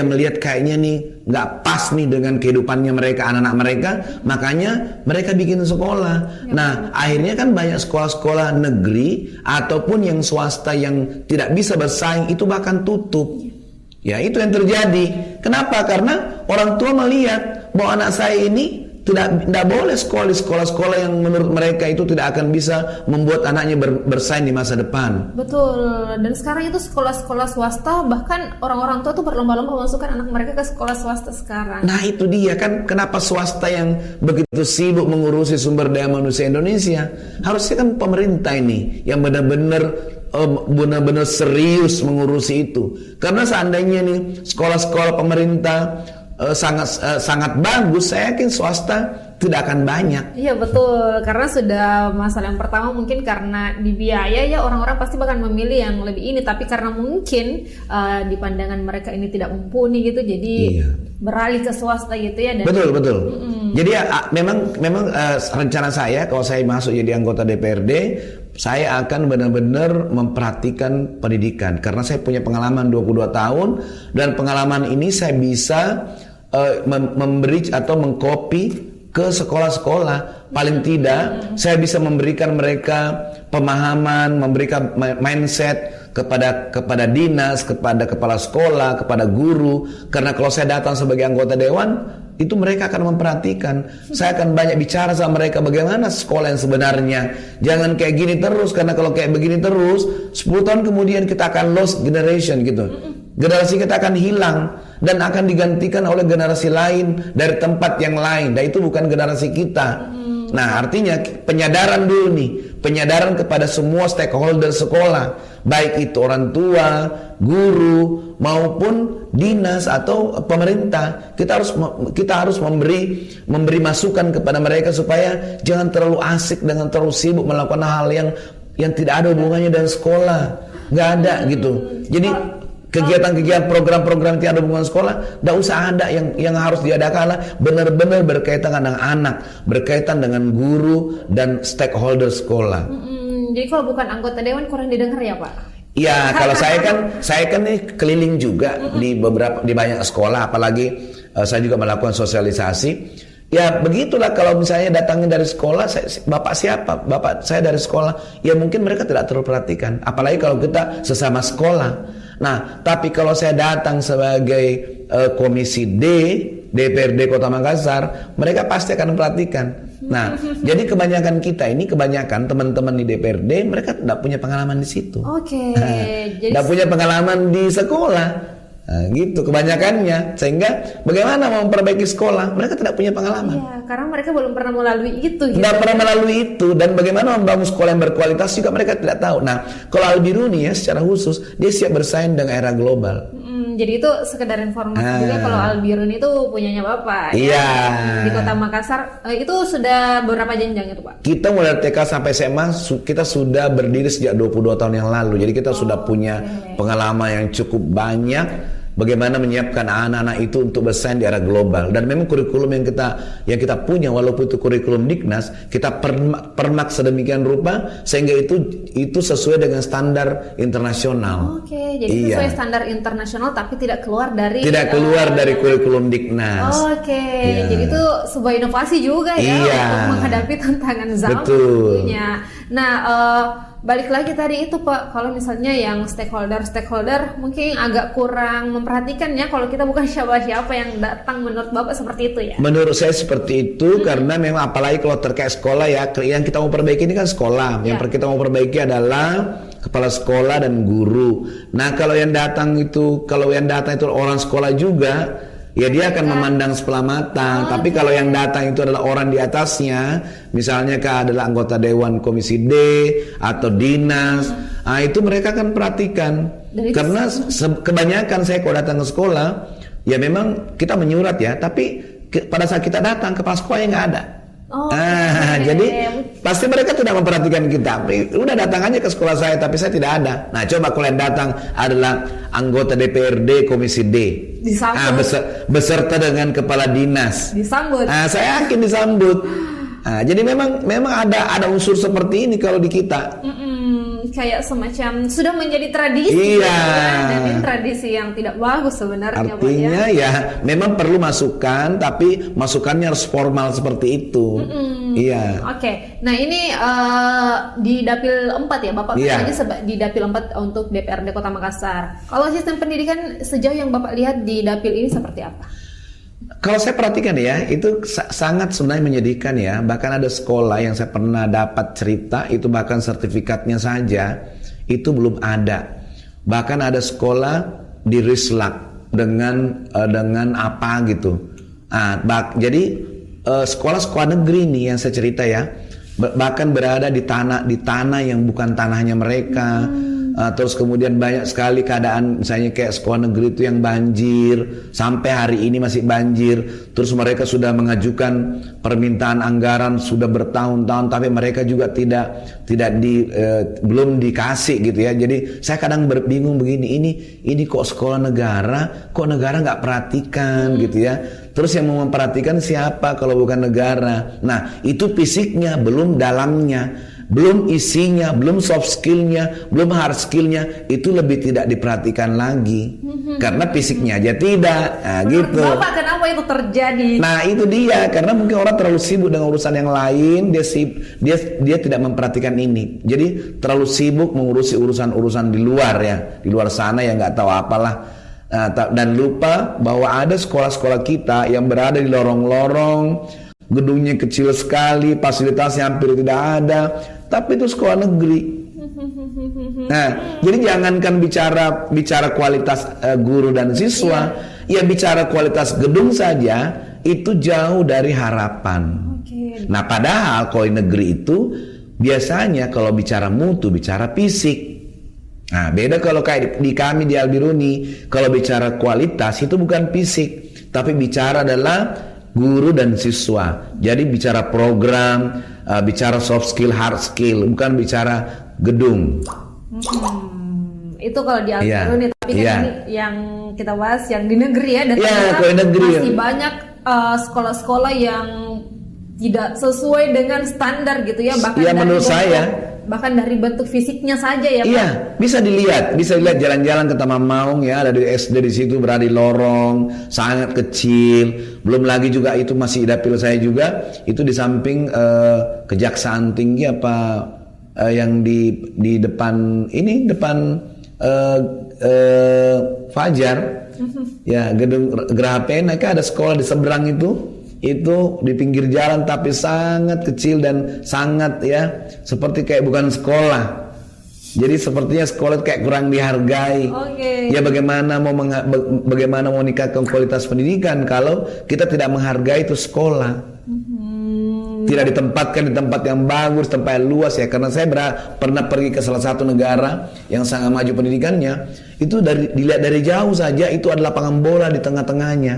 melihat kayaknya nih nggak pas nih dengan kehidupannya mereka, anak-anak mereka, makanya mereka bikin sekolah. Nah, akhirnya kan banyak sekolah-sekolah negeri ataupun yang swasta yang tidak bisa bersaing itu bahkan tutup. Ya, itu yang terjadi. Kenapa? Karena orang tua melihat bahwa anak saya ini tidak boleh sekolah di sekolah-sekolah yang menurut mereka itu tidak akan bisa membuat anaknya bersaing di masa depan. Betul. Dan sekarang itu sekolah-sekolah swasta, bahkan orang-orang tua tuh berlomba-lomba memasukkan anak mereka ke sekolah swasta sekarang. Nah, itu dia kan kenapa swasta yang begitu sibuk mengurusi sumber daya manusia Indonesia. Harusnya kan pemerintah ini yang benar-benar serius mengurusi itu. Karena seandainya nih sekolah-sekolah pemerintah sangat bagus, saya yakin swasta tidak akan banyak. Iya betul, karena sudah masalah yang pertama mungkin karena di biaya ya orang-orang pasti bakal memilih yang lebih ini, tapi karena mungkin di pandangan mereka ini tidak mumpuni gitu, jadi beralih ke swasta gitu ya. Dan betul. Jadi memang rencana saya kalau saya masuk jadi anggota DPRD, saya akan benar-benar memperhatikan pendidikan karena saya punya pengalaman 22 tahun dan pengalaman ini saya bisa memberi atau mengcopy ke sekolah-sekolah. Paling tidak saya bisa memberikan mereka pemahaman, memberikan mindset kepada dinas, kepada kepala sekolah, kepada guru. Karena kalau saya datang sebagai anggota dewan, itu mereka akan memperhatikan. Saya akan banyak bicara sama mereka bagaimana sekolah yang sebenarnya. Jangan kayak gini terus, karena kalau kayak begini terus 10 tahun kemudian kita akan lost generation gitu. Generasi kita akan hilang dan akan digantikan oleh generasi lain dari tempat yang lain. Dan itu bukan generasi kita. Nah, artinya penyadaran dulu nih, penyadaran kepada semua stakeholder sekolah, baik itu orang tua, guru maupun dinas atau pemerintah. Kita harus memberi masukan kepada mereka supaya jangan terlalu asik dengan terlalu sibuk melakukan hal yang tidak ada hubungannya dengan sekolah. Nggak ada gitu. Jadi kegiatan-kegiatan program-program yang tidak ada hubungan sekolah tidak usah ada. Yang harus diadakan benar-benar berkaitan dengan anak, berkaitan dengan guru dan stakeholder sekolah. Jadi kalau bukan anggota dewan kurang didengar ya Pak? Ya, kalau saya kan nih keliling juga di banyak sekolah, apalagi saya juga melakukan sosialisasi. Ya begitulah, kalau misalnya datangnya dari sekolah, bapak siapa? Bapak saya dari sekolah. Ya mungkin mereka tidak terperhatikan, apalagi kalau kita sesama sekolah. Nah, tapi kalau saya datang sebagai komisi D DPRD Kota Makassar, mereka pasti akan memperhatikan. Nah, jadi kebanyakan teman-teman di DPRD mereka tidak punya pengalaman di situ. Oke. Jadi tidak punya pengalaman di sekolah. Nah, gitu kebanyakannya, sehingga bagaimana mau memperbaiki sekolah, mereka tidak punya pengalaman. Iya, karena mereka belum pernah melalui itu. Tidak pernah melalui itu, dan bagaimana membangun sekolah yang berkualitas juga mereka tidak tahu. Nah, kalau Albiruni ya secara khusus dia siap bersaing dengan era global. Jadi itu sekedar informasi juga kalau Albiruni itu punyanya Bapak. Iya. Ya, di Kota Makassar itu sudah berapa jenjang itu Pak? Kita mulai TK sampai SMA kita sudah berdiri sejak 22 tahun yang lalu. Jadi kita sudah punya pengalaman yang cukup banyak. bagaimana menyiapkan anak-anak itu untuk bersaing di era global. Dan memang kurikulum yang kita punya, walaupun itu kurikulum Diknas, kita permak sedemikian rupa sehingga itu sesuai dengan standar internasional. Oke, jadi sesuai standar internasional tapi tidak keluar dari kurikulum Diknas. Oke, jadi itu sebuah inovasi juga ya untuk menghadapi tantangan zaman tentunya. Nah, balik lagi tadi itu Pak, kalau misalnya yang stakeholder mungkin agak kurang memperhatikan ya kalau kita bukan siapa-siapa yang datang, menurut Bapak seperti itu ya? Menurut saya seperti itu, karena memang apalagi kalau terkait sekolah ya, yang kita mau perbaiki ini kan sekolah. Yang kita mau perbaiki adalah kepala sekolah dan guru. Nah, kalau yang datang itu orang sekolah juga, ya dia akan memandang sebelah mata. Tapi kalau yang datang itu adalah orang di atasnya, misalnya adalah anggota Dewan Komisi D atau dinas, itu mereka akan perhatikan. Karena kebanyakan saya kalau datang ke sekolah, ya memang kita menyurat ya, tapi pada saat kita datang kepala sekolahnya nggak ada. Jadi pasti mereka tidak memperhatikan kita. Udah datang aja ke sekolah saya, tapi saya tidak ada. Nah, coba kalau yang datang adalah anggota DPRD Komisi D, beserta dengan kepala dinas, disambut. Saya yakin disambut. Jadi memang ada unsur seperti ini kalau di kita. Kayak semacam sudah menjadi tradisi, dan ini tradisi yang tidak bagus sebenarnya. Artinya ya memang perlu masukan, tapi masukannya harus formal seperti itu. Oke. Nah ini di Dapil 4 ya Bapak, tadi di Dapil 4 untuk DPRD Kota Makassar. Kalau sistem pendidikan sejauh yang Bapak lihat di Dapil ini seperti apa? Kalau saya perhatikan ya, itu sangat sebenarnya menyedihkan ya. Bahkan ada sekolah yang saya pernah dapat cerita, itu bahkan sertifikatnya saja itu belum ada. Bahkan ada sekolah di Rislak dengan apa gitu. Jadi sekolah-sekolah negeri nih yang saya cerita ya, bahkan berada di tanah yang bukan tanahnya mereka. Terus kemudian banyak sekali keadaan, misalnya kayak sekolah negeri itu yang banjir, sampai hari ini masih banjir. Terus mereka sudah mengajukan permintaan anggaran sudah bertahun-tahun, tapi mereka juga belum dikasih gitu ya. Jadi saya kadang bingung begini, ini kok sekolah negara, kok negara nggak perhatikan gitu ya. Terus yang mau memperhatikan siapa kalau bukan negara? Nah, itu fisiknya, belum dalamnya, belum isinya, belum soft skillnya, belum hard skillnya, itu lebih tidak diperhatikan lagi. Karena fisiknya aja tidak. Nah, gitu. Bapak, kenapa itu terjadi? Nah, itu dia, karena mungkin orang terlalu sibuk dengan urusan yang lain, dia tidak memperhatikan ini. Jadi terlalu sibuk mengurusi urusan-urusan di luar ya, di luar sana yang nggak tahu apalah. Dan lupa bahwa ada sekolah-sekolah kita yang berada di lorong-lorong, gedungnya kecil sekali, fasilitasnya hampir tidak ada, tapi itu sekolah negeri. Nah, jadi jangankan bicara kualitas guru dan siswa, ya bicara kualitas gedung saja itu jauh dari harapan. Nah, padahal kalau negeri itu biasanya kalau bicara mutu, bicara fisik. Nah, beda kalau kayak di kami di Albiruni, kalau bicara kualitas itu bukan fisik, tapi bicara adalah guru dan siswa. Jadi bicara program, bicara soft skill, hard skill, bukan bicara gedung. Itu kalau di Albiruni, tapi kan ini yang kita bahas yang di negeri ya, dan masih banyak sekolah-sekolah yang tidak sesuai dengan standar gitu ya, bahkan menurut saya bahkan dari bentuk fisiknya saja ya Pak. Iya, bisa dilihat jalan-jalan ke Taman Maung ya, ada di SD di situ, berada di lorong sangat kecil. Belum lagi juga itu masih dapil saya juga, itu di samping Kejaksaan Tinggi yang di depan Fajar. Ya, gedung Geraha Pena, ada sekolah di seberang itu di pinggir jalan tapi sangat kecil dan sangat ya seperti kayak bukan sekolah. Jadi sepertinya sekolah kayak kurang dihargai. Ya bagaimana mau meningkatkan kualitas pendidikan kalau kita tidak menghargai itu sekolah. Tidak ditempatkan di tempat yang bagus, tempat yang luas ya. Karena saya pernah pergi ke salah satu negara yang sangat maju pendidikannya, itu dilihat dari jauh saja itu ada lapangan bola di tengah-tengahnya.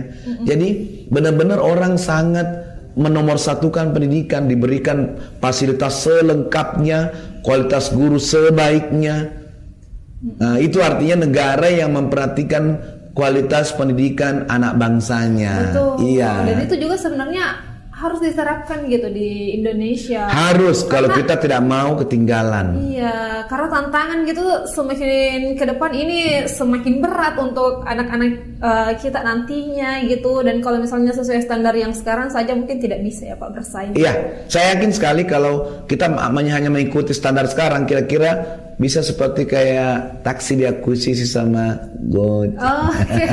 Jadi benar-benar orang sangat menomorsatukan pendidikan, diberikan fasilitas selengkapnya, kualitas guru sebaiknya. Nah, itu artinya negara yang memperhatikan kualitas pendidikan anak bangsanya. Betul. Iya. Dan itu juga sebenarnya harus diterapkan gitu di Indonesia. Harus kalau kita tidak mau ketinggalan. Iya, karena tantangan gitu semakin ke depan ini semakin berat untuk anak-anak kita nantinya gitu. Dan kalau misalnya sesuai standar yang sekarang saja mungkin tidak bisa ya Pak bersaing. Iya, saya yakin sekali kalau kita hanya mengikuti standar sekarang, kira-kira bisa seperti kayak taksi diakuisisi sama Gojek. Oke,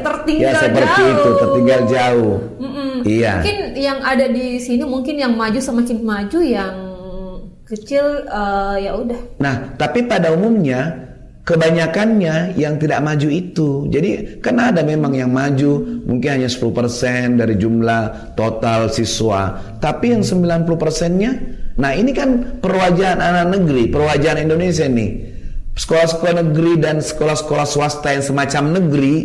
tertinggal ya seperti jauh. itu, tertinggal jauh. Iya. Mungkin yang ada di sini mungkin yang maju semakin maju, yang kecil ya udah. Nah, tapi pada umumnya kebanyakannya yang tidak maju itu. Jadi kan ada memang yang maju mungkin hanya 10% dari jumlah total siswa. Tapi yang 90%-nya, nah ini kan perwajahan anak negeri, perwajahan Indonesia nih. Sekolah-sekolah negeri dan sekolah-sekolah swasta yang semacam negeri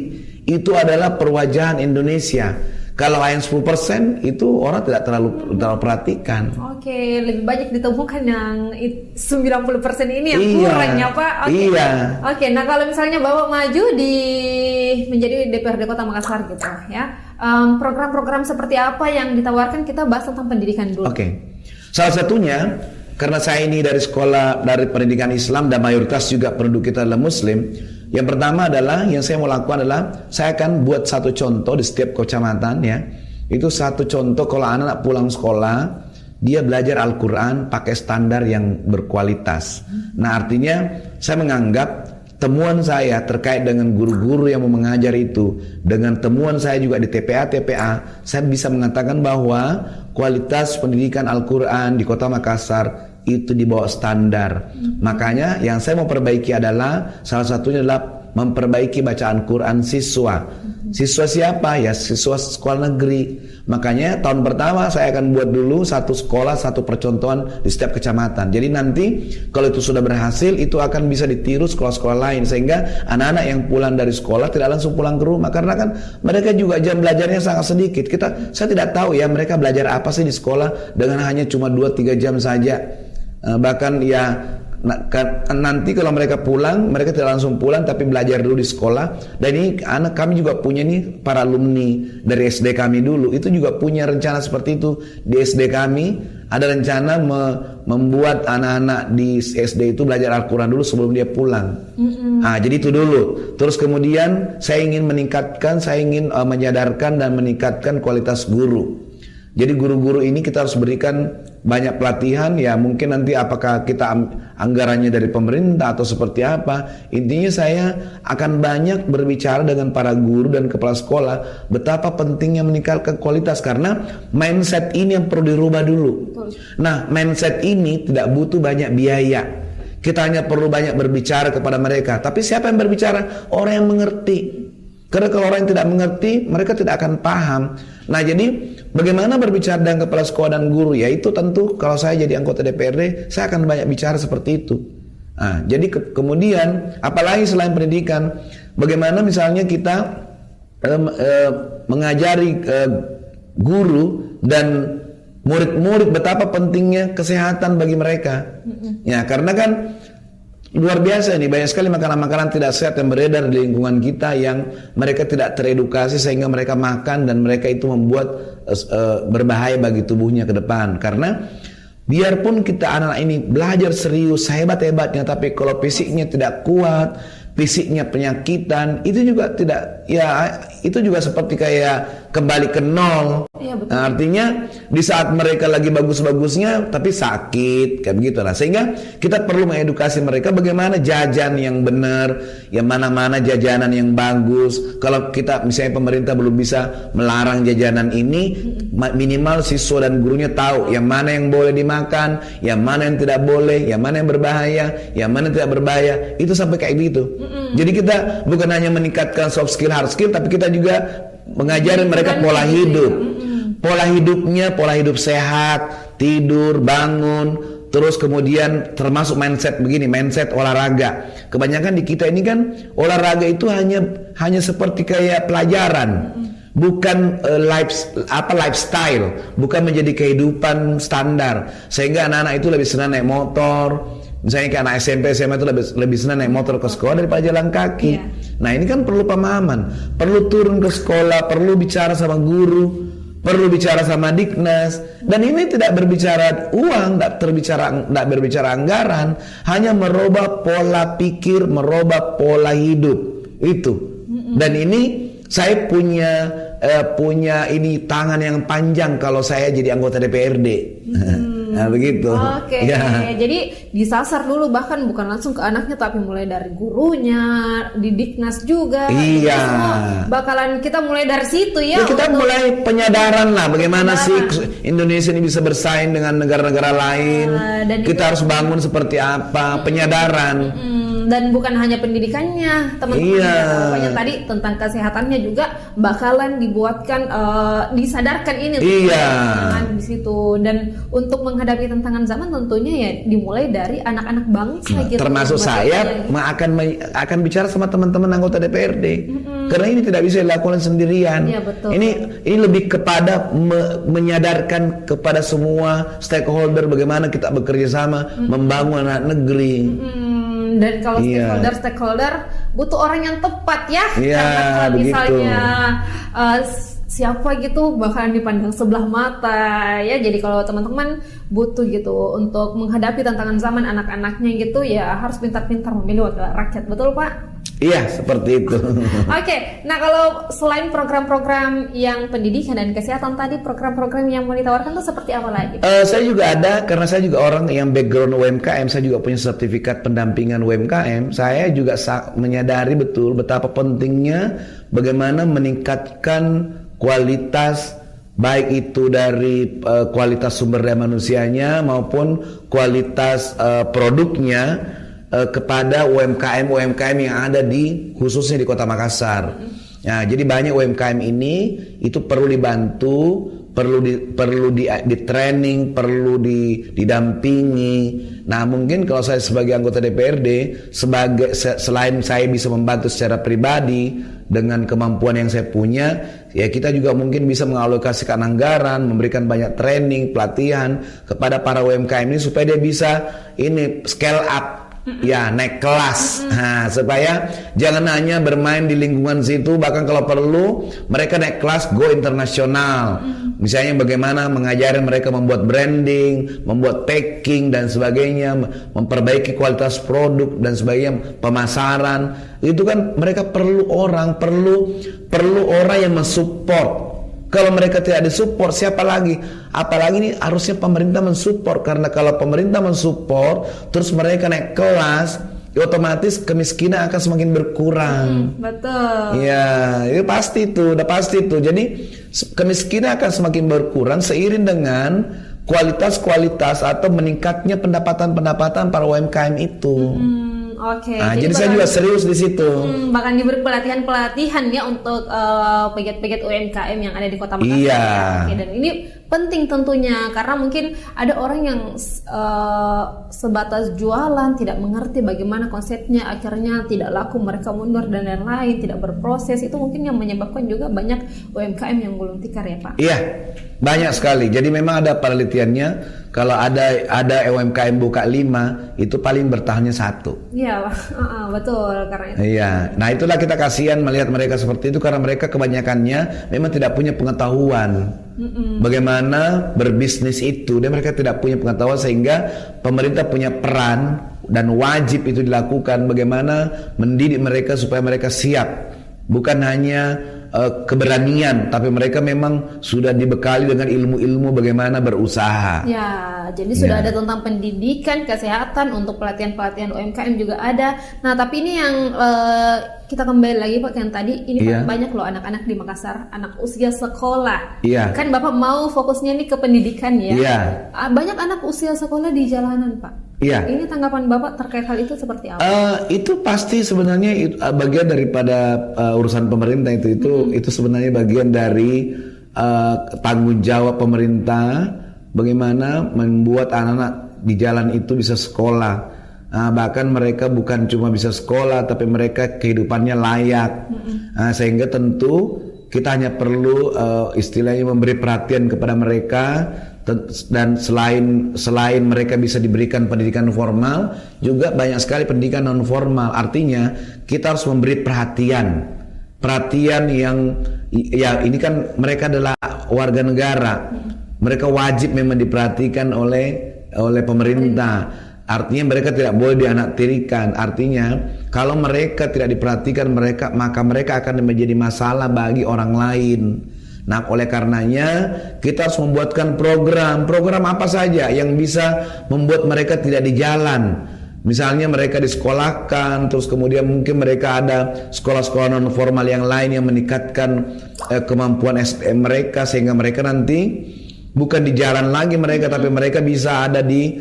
itu adalah perwajahan Indonesia. Kalau hanya 10% itu orang tidak terlalu perhatikan. Oke, lebih banyak ditemukan yang 90% ini yang Iya, kurang ya Pak. Oke. iya. Oke, nah kalau misalnya Bapak maju menjadi DPRD Kota Makassar gitu ya. Program-program seperti apa yang ditawarkan, kita bahas tentang pendidikan dulu. Oke. Salah satunya karena saya ini dari sekolah dari pendidikan Islam dan mayoritas juga penduduk kita adalah Muslim. Yang pertama adalah yang saya mau lakukan adalah saya akan buat satu contoh di setiap kecamatan ya. Itu satu contoh kalau anak pulang sekolah dia belajar Al-Quran pakai standar yang berkualitas. Nah artinya saya menganggap temuan saya terkait dengan guru-guru yang mau mengajar itu, dengan temuan saya juga di TPA, saya bisa mengatakan bahwa kualitas pendidikan Al-Quran di Kota Makassar itu di bawah standar. Makanya yang saya mau perbaiki adalah salah satunya adalah memperbaiki bacaan Quran siswa. Siswa siapa? Ya siswa sekolah negeri. Makanya tahun pertama saya akan buat dulu satu sekolah, satu percontohan di setiap kecamatan. Jadi nanti kalau itu sudah berhasil, itu akan bisa ditiru sekolah-sekolah lain, sehingga anak-anak yang pulang dari sekolah tidak langsung pulang ke rumah, karena kan mereka juga jam belajarnya sangat sedikit. Saya tidak tahu ya mereka belajar apa sih di sekolah dengan hanya cuma 2-3 jam saja. Bahkan ya nanti kalau mereka pulang, mereka tidak langsung pulang tapi belajar dulu di sekolah. Dan ini anak kami juga punya nih para alumni dari SD kami dulu, itu juga punya rencana seperti itu. Di SD kami ada rencana membuat anak-anak di SD itu belajar Al-Quran dulu sebelum dia pulang. Jadi itu dulu. Terus kemudian saya ingin menyadarkan dan meningkatkan kualitas guru. Jadi guru-guru ini kita harus berikan banyak pelatihan ya, mungkin nanti apakah kita anggarannya dari pemerintah atau seperti apa. Intinya saya akan banyak berbicara dengan para guru dan kepala sekolah betapa pentingnya meningkatkan kualitas, karena mindset ini yang perlu dirubah dulu. Nah, mindset ini tidak butuh banyak biaya. Kita hanya perlu banyak berbicara kepada mereka. Tapi siapa yang berbicara? Orang yang mengerti. Karena kalau orang yang tidak mengerti, mereka tidak akan paham. Nah, jadi bagaimana berbicara dengan kepala sekolah dan guru? Ya itu tentu kalau saya jadi anggota DPRD, saya akan banyak bicara seperti itu. Jadi kemudian apalagi selain pendidikan, bagaimana misalnya kita mengajari guru dan murid-murid betapa pentingnya kesehatan bagi mereka. Ya, karena kan luar biasa nih, banyak sekali makanan-makanan tidak sehat yang beredar di lingkungan kita yang mereka tidak teredukasi sehingga mereka makan dan mereka itu membuat berbahaya bagi tubuhnya ke depan. Karena biarpun kita anak-anak ini belajar serius sehebat-hebatnya, tapi kalau fisiknya tidak kuat, fisiknya penyakitan, itu juga tidak, ya itu juga seperti kayak kembali ke nol. Iya, betul. Nah, artinya di saat mereka lagi bagus-bagusnya tapi sakit kayak begitu lah. Sehingga kita perlu mengedukasi mereka bagaimana jajan yang benar, yang mana-mana jajanan yang bagus. Kalau kita misalnya pemerintah belum bisa melarang jajanan ini, minimal siswa dan gurunya tahu yang mana yang boleh dimakan, yang mana yang tidak boleh, yang mana yang berbahaya, yang mana yang tidak berbahaya. Itu sampai kayak gitu. Jadi kita bukan hanya meningkatkan soft skill, hard skill, tapi kita juga mengajarin mereka pola hidup. Pola hidupnya, pola hidup sehat, tidur, bangun, terus kemudian termasuk mindset begini, mindset olahraga. Kebanyakan di kita ini kan olahraga itu hanya seperti kayak pelajaran, bukan lifestyle, bukan menjadi kehidupan standar. Sehingga anak-anak itu lebih senang naik motor. Misalnya kayak anak SMP, SMA itu lebih senang naik motor ke sekolah daripada jalan kaki. Nah ini kan perlu pemahaman, perlu turun ke sekolah, perlu bicara sama guru, perlu bicara sama Diknas. Dan ini tidak berbicara uang, tidak berbicara anggaran, hanya merubah pola pikir, merubah pola hidup itu. Dan ini saya punya ini tangan yang panjang kalau saya jadi anggota DPRD. Nah begitu. Oke. Ya. Jadi disasar dulu, bahkan bukan langsung ke anaknya tapi mulai dari gurunya, di Diknas juga. Iya. Semua bakalan kita mulai dari situ ya. Ya, kita mulai penyadaran lah bagaimana sih Indonesia ini bisa bersaing dengan negara-negara lain. Dan kita harus bangun seperti apa, penyadaran. Dan bukan hanya pendidikannya, teman-teman. Iya. Pokoknya tadi tentang kesehatannya juga bakalan dibuatkan, disadarkan ini. Iya. Di situ. Dan untuk menghadapi tantangan zaman tentunya ya dimulai dari anak-anak bangsa gitu. Termasuk saya akan bicara sama teman-teman anggota DPRD. Karena ini tidak bisa dilakukan sendirian. Iya, betul. Ini lebih kepada menyadarkan kepada semua stakeholder bagaimana kita bekerja sama membangun anak negeri. Dan kalau stakeholder butuh orang yang tepat ya. Iya, karena kalau begitu. misalnya siapa gitu bakalan dipandang sebelah mata ya. Jadi kalau teman-teman butuh gitu untuk menghadapi tantangan zaman anak-anaknya gitu ya, harus pintar-pintar memilih wakil rakyat, betul Pak? Iya, seperti itu. Oke, nah kalau selain program-program yang pendidikan dan kesehatan tadi, program-program yang mau ditawarkan itu seperti apa lagi? Saya juga ada, karena saya juga orang yang background UMKM, saya juga punya sertifikat pendampingan UMKM. Saya juga menyadari betul betapa pentingnya bagaimana meningkatkan kualitas, baik itu dari kualitas sumber daya manusianya maupun kualitas produknya kepada UMKM yang ada khususnya di Kota Makassar. Nah, jadi banyak UMKM ini itu perlu dibantu, perlu di training, perlu didampingi. Nah, mungkin kalau saya sebagai anggota DPRD, selain saya bisa membantu secara pribadi dengan kemampuan yang saya punya, ya kita juga mungkin bisa mengalokasikan anggaran, memberikan banyak training, pelatihan kepada para UMKM ini supaya dia bisa scale up. Ya, naik kelas. Nah, supaya jangan hanya bermain di lingkungan situ, bahkan kalau perlu mereka naik kelas go internasional. Misalnya bagaimana mengajari mereka membuat branding, membuat packing dan sebagainya, memperbaiki kualitas produk dan sebagainya, pemasaran. Itu kan mereka perlu orang yang mensupport. Kalau mereka tidak disupport, siapa lagi? Apalagi ini harusnya pemerintah mensupport, karena kalau pemerintah mensupport terus mereka naik kelas, ya otomatis kemiskinan akan semakin berkurang. Betul. Iya, itu udah pasti itu. Jadi kemiskinan akan semakin berkurang seiring dengan kualitas atau meningkatnya pendapatan para UMKM itu. Oke. Nah, jadi saya juga serius di situ. Bahkan diberi pelatihan ya untuk pegiat-pegiat UMKM yang ada di Kota Makassar. Iya. Oke, dan ini penting tentunya karena mungkin ada orang yang sebatas jualan, tidak mengerti bagaimana konsepnya, akhirnya tidak laku, mereka mundur dan lain-lain, tidak berproses. Itu mungkin yang menyebabkan juga banyak UMKM yang gulung tikar ya Pak. Iya, banyak sekali. Jadi memang ada penelitiannya. Kalau ada UMKM buka 5, itu paling bertahannya 1. Iya, betul karena itu. Iya. Nah, itulah kita kasihan melihat mereka seperti itu karena mereka kebanyakannya memang tidak punya pengetahuan bagaimana berbisnis itu, dan mereka tidak punya pengetahuan sehingga pemerintah punya peran dan wajib itu dilakukan bagaimana mendidik mereka supaya mereka siap. Bukan hanya keberanian, tapi mereka memang sudah dibekali dengan ilmu-ilmu bagaimana berusaha. Ya, jadi sudah ada tentang pendidikan, kesehatan, untuk pelatihan-pelatihan UMKM juga ada. Nah, tapi ini yang kita kembali lagi Pak yang tadi, ini banyak loh anak-anak di Makassar, anak usia sekolah. Iya. Kan Bapak mau fokusnya nih ke pendidikan ya. Iya. Banyak anak usia sekolah di jalanan Pak. Iya. Ini tanggapan Bapak terkait hal itu seperti apa? Itu pasti sebenarnya bagian daripada urusan pemerintah itu sebenarnya bagian dari tanggung jawab pemerintah bagaimana membuat anak-anak di jalan itu bisa sekolah. Bahkan mereka bukan cuma bisa sekolah, tapi mereka kehidupannya layak. Sehingga tentu kita hanya perlu istilahnya memberi perhatian kepada mereka Dan selain mereka bisa diberikan pendidikan formal, juga banyak sekali pendidikan non formal. Artinya kita harus memberi perhatian yang ya ini kan mereka adalah warga negara. Mereka wajib memang diperhatikan oleh pemerintah. Artinya mereka tidak boleh dianaktirikan. Artinya kalau mereka tidak diperhatikan maka mereka akan menjadi masalah bagi orang lain. Nah, oleh karenanya kita harus membuatkan program apa saja yang bisa membuat mereka tidak di jalan. Misalnya mereka disekolahkan, terus kemudian mungkin mereka ada sekolah-sekolah non formal yang lain yang meningkatkan kemampuan SDM mereka, sehingga mereka nanti bukan di jalan lagi mereka, tapi mereka bisa ada di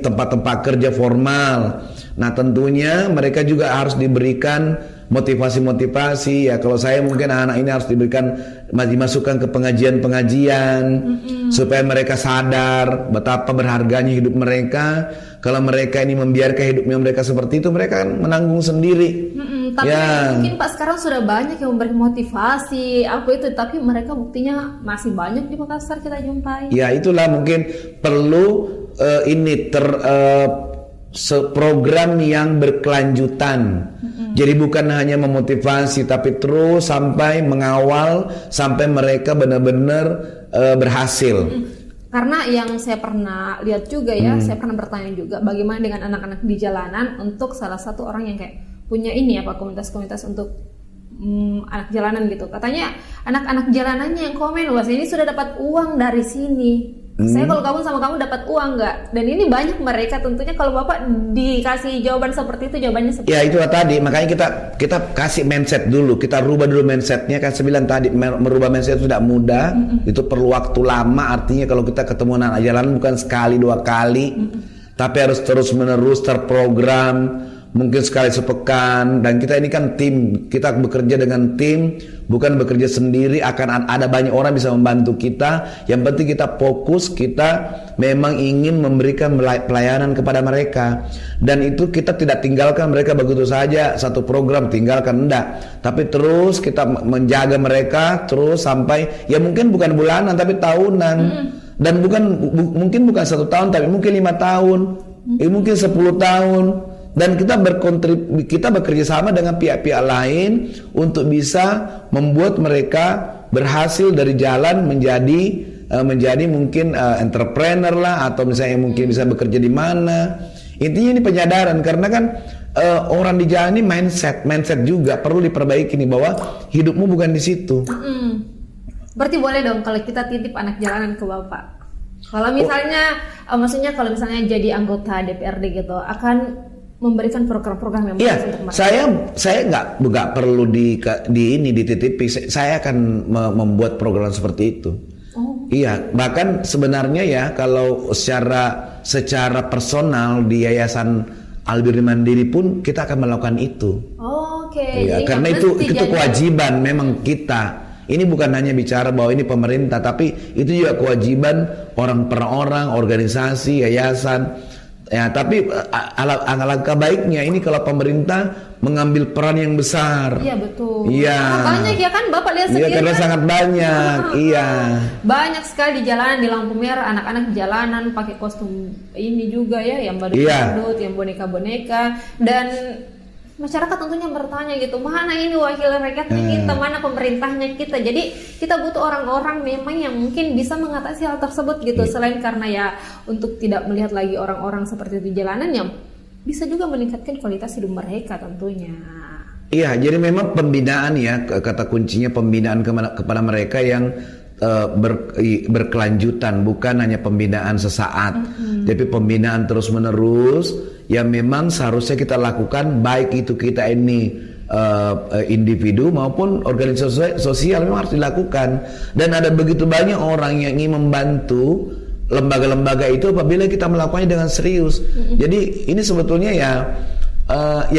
tempat-tempat kerja formal. Nah, tentunya mereka juga harus diberikan motivasi ya. Kalau saya mungkin anak-anak ini harus dimasukkan ke pengajian supaya mereka sadar betapa berharganya hidup mereka. Kalau mereka ini membiarkan hidupnya mereka seperti itu, mereka akan menanggung sendiri. Tapi mungkin Pak sekarang sudah banyak yang memberi motivasi tapi mereka buktinya masih banyak di Makassar kita jumpai. Ya, itulah mungkin perlu program yang berkelanjutan. Jadi bukan hanya memotivasi, tapi terus sampai mengawal sampai mereka benar-benar berhasil. Karena yang saya pernah lihat juga ya, saya pernah bertanya juga bagaimana dengan anak-anak di jalanan untuk salah satu orang yang kayak punya komunitas-komunitas untuk anak jalanan gitu. Katanya anak-anak jalanannya yang komen, wah ini sudah dapat uang dari sini. Saya kalau gabung sama kamu dapat uang nggak? Dan ini banyak mereka, tentunya kalau Bapak dikasih jawaban seperti itu, jawabannya seperti ya itu tadi, makanya kita kasih mindset dulu, kita rubah dulu mindsetnya. Kan saya bilang tadi, merubah mindset itu tidak mudah, itu perlu waktu lama. Artinya kalau kita ketemu anak jalanan bukan sekali dua kali, tapi harus terus menerus terprogram. Mungkin sekali sepekan. Dan kita ini kan tim, kita bekerja dengan tim, bukan bekerja sendiri. Akan ada banyak orang bisa membantu kita. Yang penting kita fokus, kita memang ingin memberikan pelayanan kepada mereka. Dan itu kita tidak tinggalkan mereka begitu saja, satu program tinggalkan, enggak. Tapi terus kita menjaga mereka terus sampai, ya mungkin bukan bulanan tapi tahunan. Dan mungkin bukan 1 tahun, tapi mungkin 5 tahun, mungkin 10 tahun. Dan kita bekerja sama dengan pihak-pihak lain untuk bisa membuat mereka berhasil dari jalan menjadi mungkin entrepreneur lah, atau misalnya mungkin bisa bekerja di mana. Intinya ini penyadaran, karena kan orang di jalan ini mindset juga perlu diperbaiki nih, bahwa hidupmu bukan di situ. Berarti boleh dong kalau kita titip anak jalanan ke Bapak. Kalau misalnya maksudnya kalau misalnya jadi anggota DPRD gitu, akan memberikan program-program yang bagus untuk mereka. Saya nggak perlu dititipi. Saya akan membuat program seperti itu. Iya, bahkan sebenarnya ya kalau secara personal di Yayasan Albirni Mandiri pun kita akan melakukan itu. Iya, karena itu kewajiban memang kita. Ini bukan hanya bicara bahwa ini pemerintah, tapi itu juga kewajiban orang per orang, organisasi, yayasan. Ya, tapi alangkah baiknya ini kalau pemerintah mengambil peran yang besar. Iya, betul. Iya. Banyak ya kan, Bapak lihat sendiri. Iya, karena sangat banyak. Iya. Banyak sekali di jalanan, di lampu merah, anak-anak di jalanan pakai kostum ini juga ya, yang badut-badut, yang boneka-boneka, dan masyarakat tentunya bertanya gitu, mana ini wakil rakyatnya kita, mana pemerintahnya kita. Jadi kita butuh orang-orang memang yang mungkin bisa mengatasi hal tersebut gitu. Selain karena ya untuk tidak melihat lagi orang-orang seperti itu di jalanan, yang bisa juga meningkatkan kualitas hidup mereka tentunya. Iya, jadi memang pembinaan ya, kata kuncinya pembinaan kepada mereka yang berkelanjutan, bukan hanya pembinaan sesaat, tapi pembinaan terus menerus yang memang seharusnya kita lakukan, baik itu kita ini individu maupun organisasi sosial, memang harus dilakukan. Dan ada begitu banyak orang yang ingin membantu lembaga-lembaga itu apabila kita melakukannya dengan serius. Jadi ini sebetulnya ya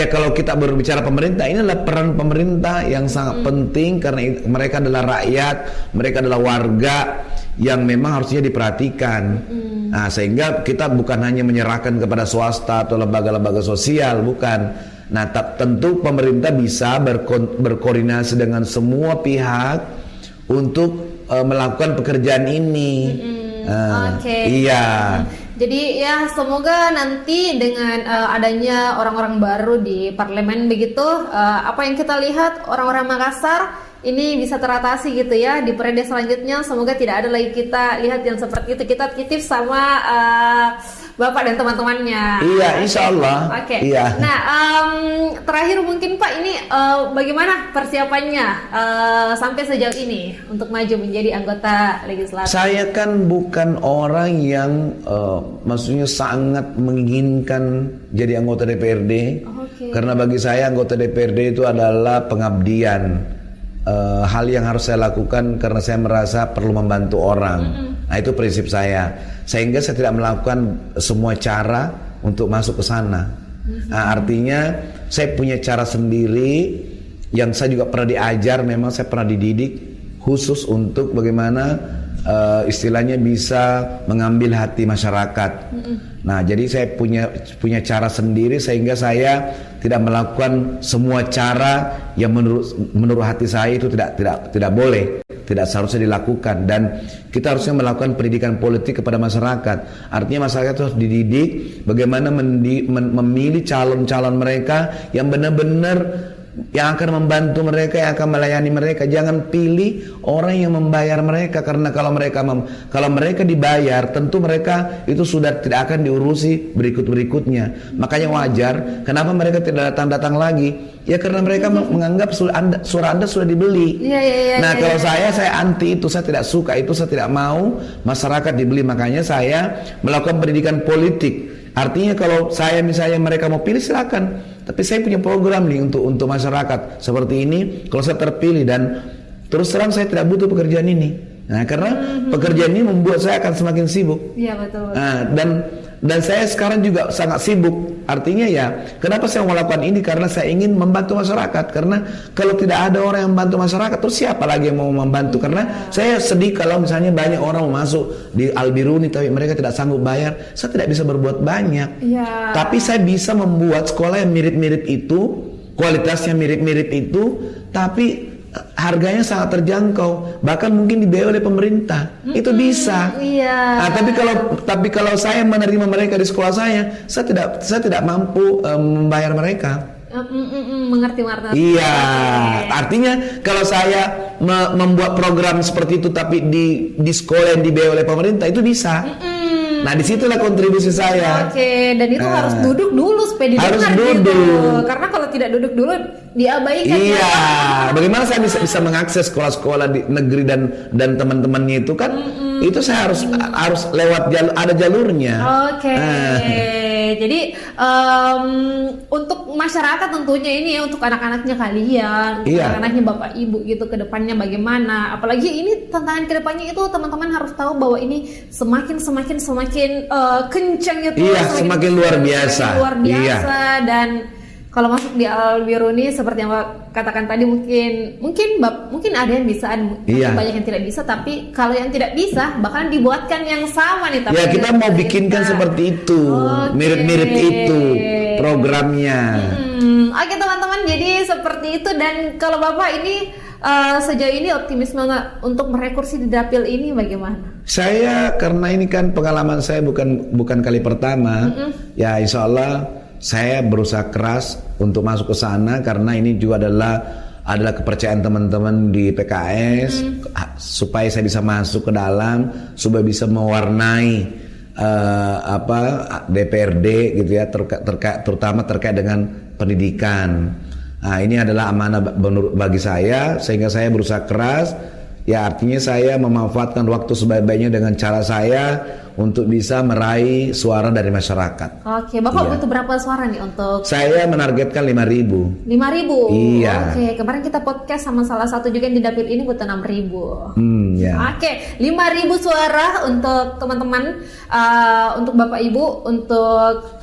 kalau kita berbicara pemerintah, ini adalah peran pemerintah yang sangat penting, karena mereka adalah rakyat, mereka adalah warga yang memang harusnya diperhatikan. Nah, sehingga kita bukan hanya menyerahkan kepada swasta atau lembaga-lembaga sosial, bukan. Nah, tentu pemerintah bisa berkoordinasi dengan semua pihak untuk melakukan pekerjaan ini. Oke. Iya. Jadi ya semoga nanti dengan adanya orang-orang baru di parlemen begitu, apa yang kita lihat orang-orang Makassar ini bisa teratasi gitu ya di periode selanjutnya. Semoga tidak ada lagi kita lihat yang seperti itu. Kita titip sama Bapak dan teman-temannya. Iya, insya Allah. Oke. Iya. Nah, terakhir mungkin Pak ini bagaimana persiapannya sampai sejauh ini untuk maju menjadi anggota legislatif? Saya kan bukan orang yang maksudnya sangat menginginkan jadi anggota DPRD. Oke. Karena bagi saya anggota DPRD itu adalah pengabdian. Hal yang harus saya lakukan karena saya merasa perlu membantu orang. Nah, itu prinsip saya. Sehingga saya tidak melakukan semua cara untuk masuk ke sana. Nah, artinya saya punya cara sendiri yang saya juga pernah diajar, memang saya pernah dididik khusus untuk bagaimana istilahnya bisa mengambil hati masyarakat. Nah, jadi saya punya cara sendiri sehingga saya tidak melakukan semua cara yang menurut hati saya itu tidak boleh, tidak seharusnya dilakukan. Dan kita harusnya melakukan pendidikan politik kepada masyarakat. Artinya masyarakat harus dididik bagaimana memilih calon-calon mereka yang benar-benar yang akan membantu mereka, yang akan melayani mereka. Jangan pilih orang yang membayar mereka, karena kalau mereka dibayar, tentu mereka itu sudah tidak akan diurusi berikutnya. Makanya wajar kenapa mereka tidak datang lagi. Ya karena mereka menganggap suara Anda sudah dibeli. Nah, kalau saya anti itu, saya tidak suka itu, saya tidak mau masyarakat dibeli. Makanya saya melakukan pendidikan politik. Artinya kalau saya misalnya mereka mau pilih silakan, tapi saya punya program nih untuk masyarakat seperti ini. Kalau saya terpilih, dan terus terang saya tidak butuh pekerjaan ini. Nah, karena pekerjaan ini membuat saya akan semakin sibuk. Iya, betul. Nah, dan saya sekarang juga sangat sibuk. Artinya ya, kenapa saya melakukan ini? Karena saya ingin membantu masyarakat. Karena kalau tidak ada orang yang membantu masyarakat, terus siapa lagi yang mau membantu? Karena saya sedih kalau misalnya banyak orang mau masuk di Albiruni tapi mereka tidak sanggup bayar. Saya tidak bisa berbuat banyak. Tapi saya bisa membuat sekolah yang mirip-mirip itu, kualitasnya mirip-mirip itu, tapi harganya sangat terjangkau, bahkan mungkin dibiayai oleh pemerintah. Itu bisa. Nah, tapi kalau saya menerima mereka di sekolah saya tidak mampu membayar mereka. Mengerti. Iya, artinya kalau saya membuat program seperti itu tapi di sekolah yang dibiayai oleh pemerintah, itu bisa. Nah, disitulah kontribusi saya. Oke, dan itu harus duduk dulu supaya didengar. Harus duduk. Gitu. Karena kalau tidak duduk dulu diabaikan. Iya. Bagaimana saya bisa mengakses sekolah-sekolah di negeri dan teman-temannya itu kan? Itu saya harus lewat ada jalurnya. Oke. Jadi untuk masyarakat tentunya ini ya, untuk anak-anaknya kalian, anak-anaknya bapak ibu gitu ke depannya bagaimana. Apalagi ini tantangan ke depannya itu teman-teman harus tahu bahwa ini semakin kencang itu. Iya, semakin luar biasa. Iya. Dan kalau masuk di Albiruni seperti yang Pak katakan tadi, mungkin ada yang bisa, banyak yang tidak bisa. Tapi kalau yang tidak bisa, bahkan dibuatkan yang sama nih. Tapi ya kita mau bikinkan seperti itu, mirip-mirip itu programnya. Oke teman-teman, jadi seperti itu. Dan kalau Bapak ini sejauh ini optimisme untuk merekursi di dapil ini bagaimana? Saya karena ini kan pengalaman saya bukan kali pertama, ya insya Allah saya berusaha keras untuk masuk ke sana, karena ini juga adalah kepercayaan teman-teman di PKS, supaya saya bisa masuk ke dalam, supaya bisa mewarnai DPRD gitu ya, terutama terkait dengan pendidikan. Nah, ini adalah amanah bagi saya, sehingga saya berusaha keras. Ya, artinya saya memanfaatkan waktu sebaik-baiknya dengan cara saya untuk bisa meraih suara dari masyarakat. Oke, Bapak butuh berapa suara nih untuk? Saya menargetkan 5.000. 5.000? Iya. Oke, kemarin kita podcast sama salah satu juga yang di dapil ini butuh 6.000. Ya. Oke, 5.000 suara untuk teman-teman, untuk Bapak Ibu, untuk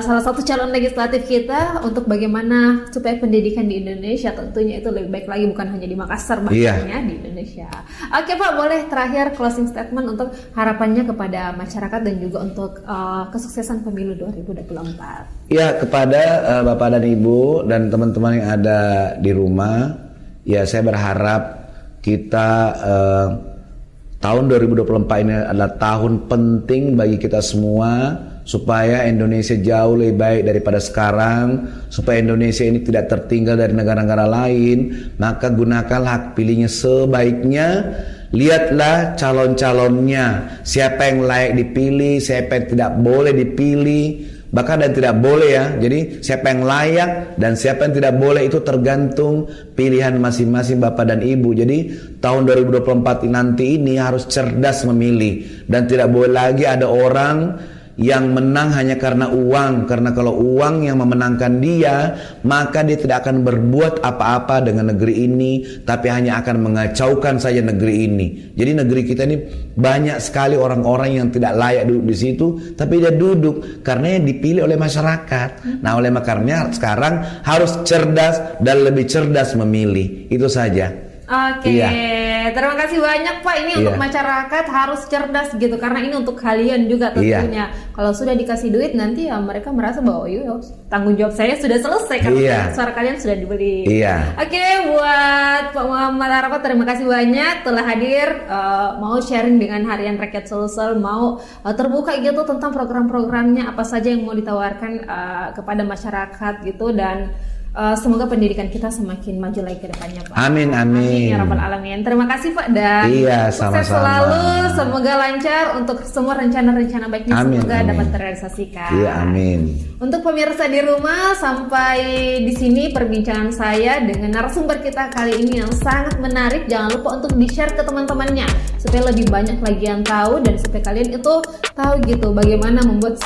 salah satu calon legislatif kita, untuk bagaimana supaya pendidikan di Indonesia tentunya itu lebih baik lagi, bukan hanya di Makassar, bahkannya di Indonesia. Oke Pak, boleh terakhir closing statement untuk harapannya kepada masyarakat dan juga untuk kesuksesan pemilu 2024. Ya, kepada Bapak dan Ibu dan teman-teman yang ada di rumah, ya saya berharap kita tahun 2024 ini adalah tahun penting bagi kita semua supaya Indonesia jauh lebih baik daripada sekarang, supaya Indonesia ini tidak tertinggal dari negara-negara lain. Maka gunakanlah hak pilihnya sebaiknya. Lihatlah calon-calonnya, siapa yang layak dipilih, siapa yang tidak boleh dipilih, bahkan dan tidak boleh ya. Jadi siapa yang layak dan siapa yang tidak boleh itu tergantung pilihan masing-masing Bapak dan Ibu. Jadi tahun 2024 nanti ini harus cerdas memilih, dan tidak boleh lagi ada orang yang menang hanya karena uang. Karena kalau uang yang memenangkan dia, maka dia tidak akan berbuat apa-apa dengan negeri ini, tapi hanya akan mengacaukan saja negeri ini. Jadi negeri kita ini banyak sekali orang-orang yang tidak layak duduk di situ, tapi dia duduk karena yang dipilih oleh masyarakat. Nah, oleh makarnya sekarang harus cerdas dan lebih cerdas memilih. Itu saja. Oke, terima kasih banyak Pak. Ini untuk masyarakat harus cerdas gitu, karena ini untuk kalian juga tentunya. Kalau sudah dikasih duit nanti ya mereka merasa bahwa tanggung jawab saya sudah selesai karena suara kalian sudah dibeli. Oke, buat Pak Muhammad Arafat, terima kasih banyak telah hadir, mau sharing dengan Harian Rakyat Sulsel, mau terbuka gitu tentang program-programnya apa saja yang mau ditawarkan kepada masyarakat gitu, dan semoga pendidikan kita semakin maju lagi ke depannya Pak. Amin, amin. Ya Rabbal Alamin. Terima kasih Pak, dan sukses sama-sama. selalu. Semoga lancar untuk semua rencana-rencana baiknya, semoga dapat terrealisasikan. Amin. Untuk pemirsa di rumah, sampai di sini perbincangan saya dengan narasumber kita kali ini yang sangat menarik. Jangan lupa untuk di-share ke teman-temannya supaya lebih banyak lagi yang tahu, dan supaya kalian itu tahu gitu bagaimana membuat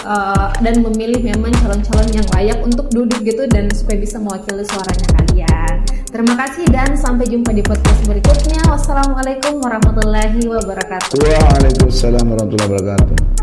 dan memilih memang calon-calon yang layak untuk duduk gitu, dan supaya bisa mewakili suaranya kalian. Terima kasih dan sampai jumpa di podcast berikutnya. Wassalamualaikum warahmatullahi wabarakatuh. Waalaikumsalam warahmatullahi wabarakatuh.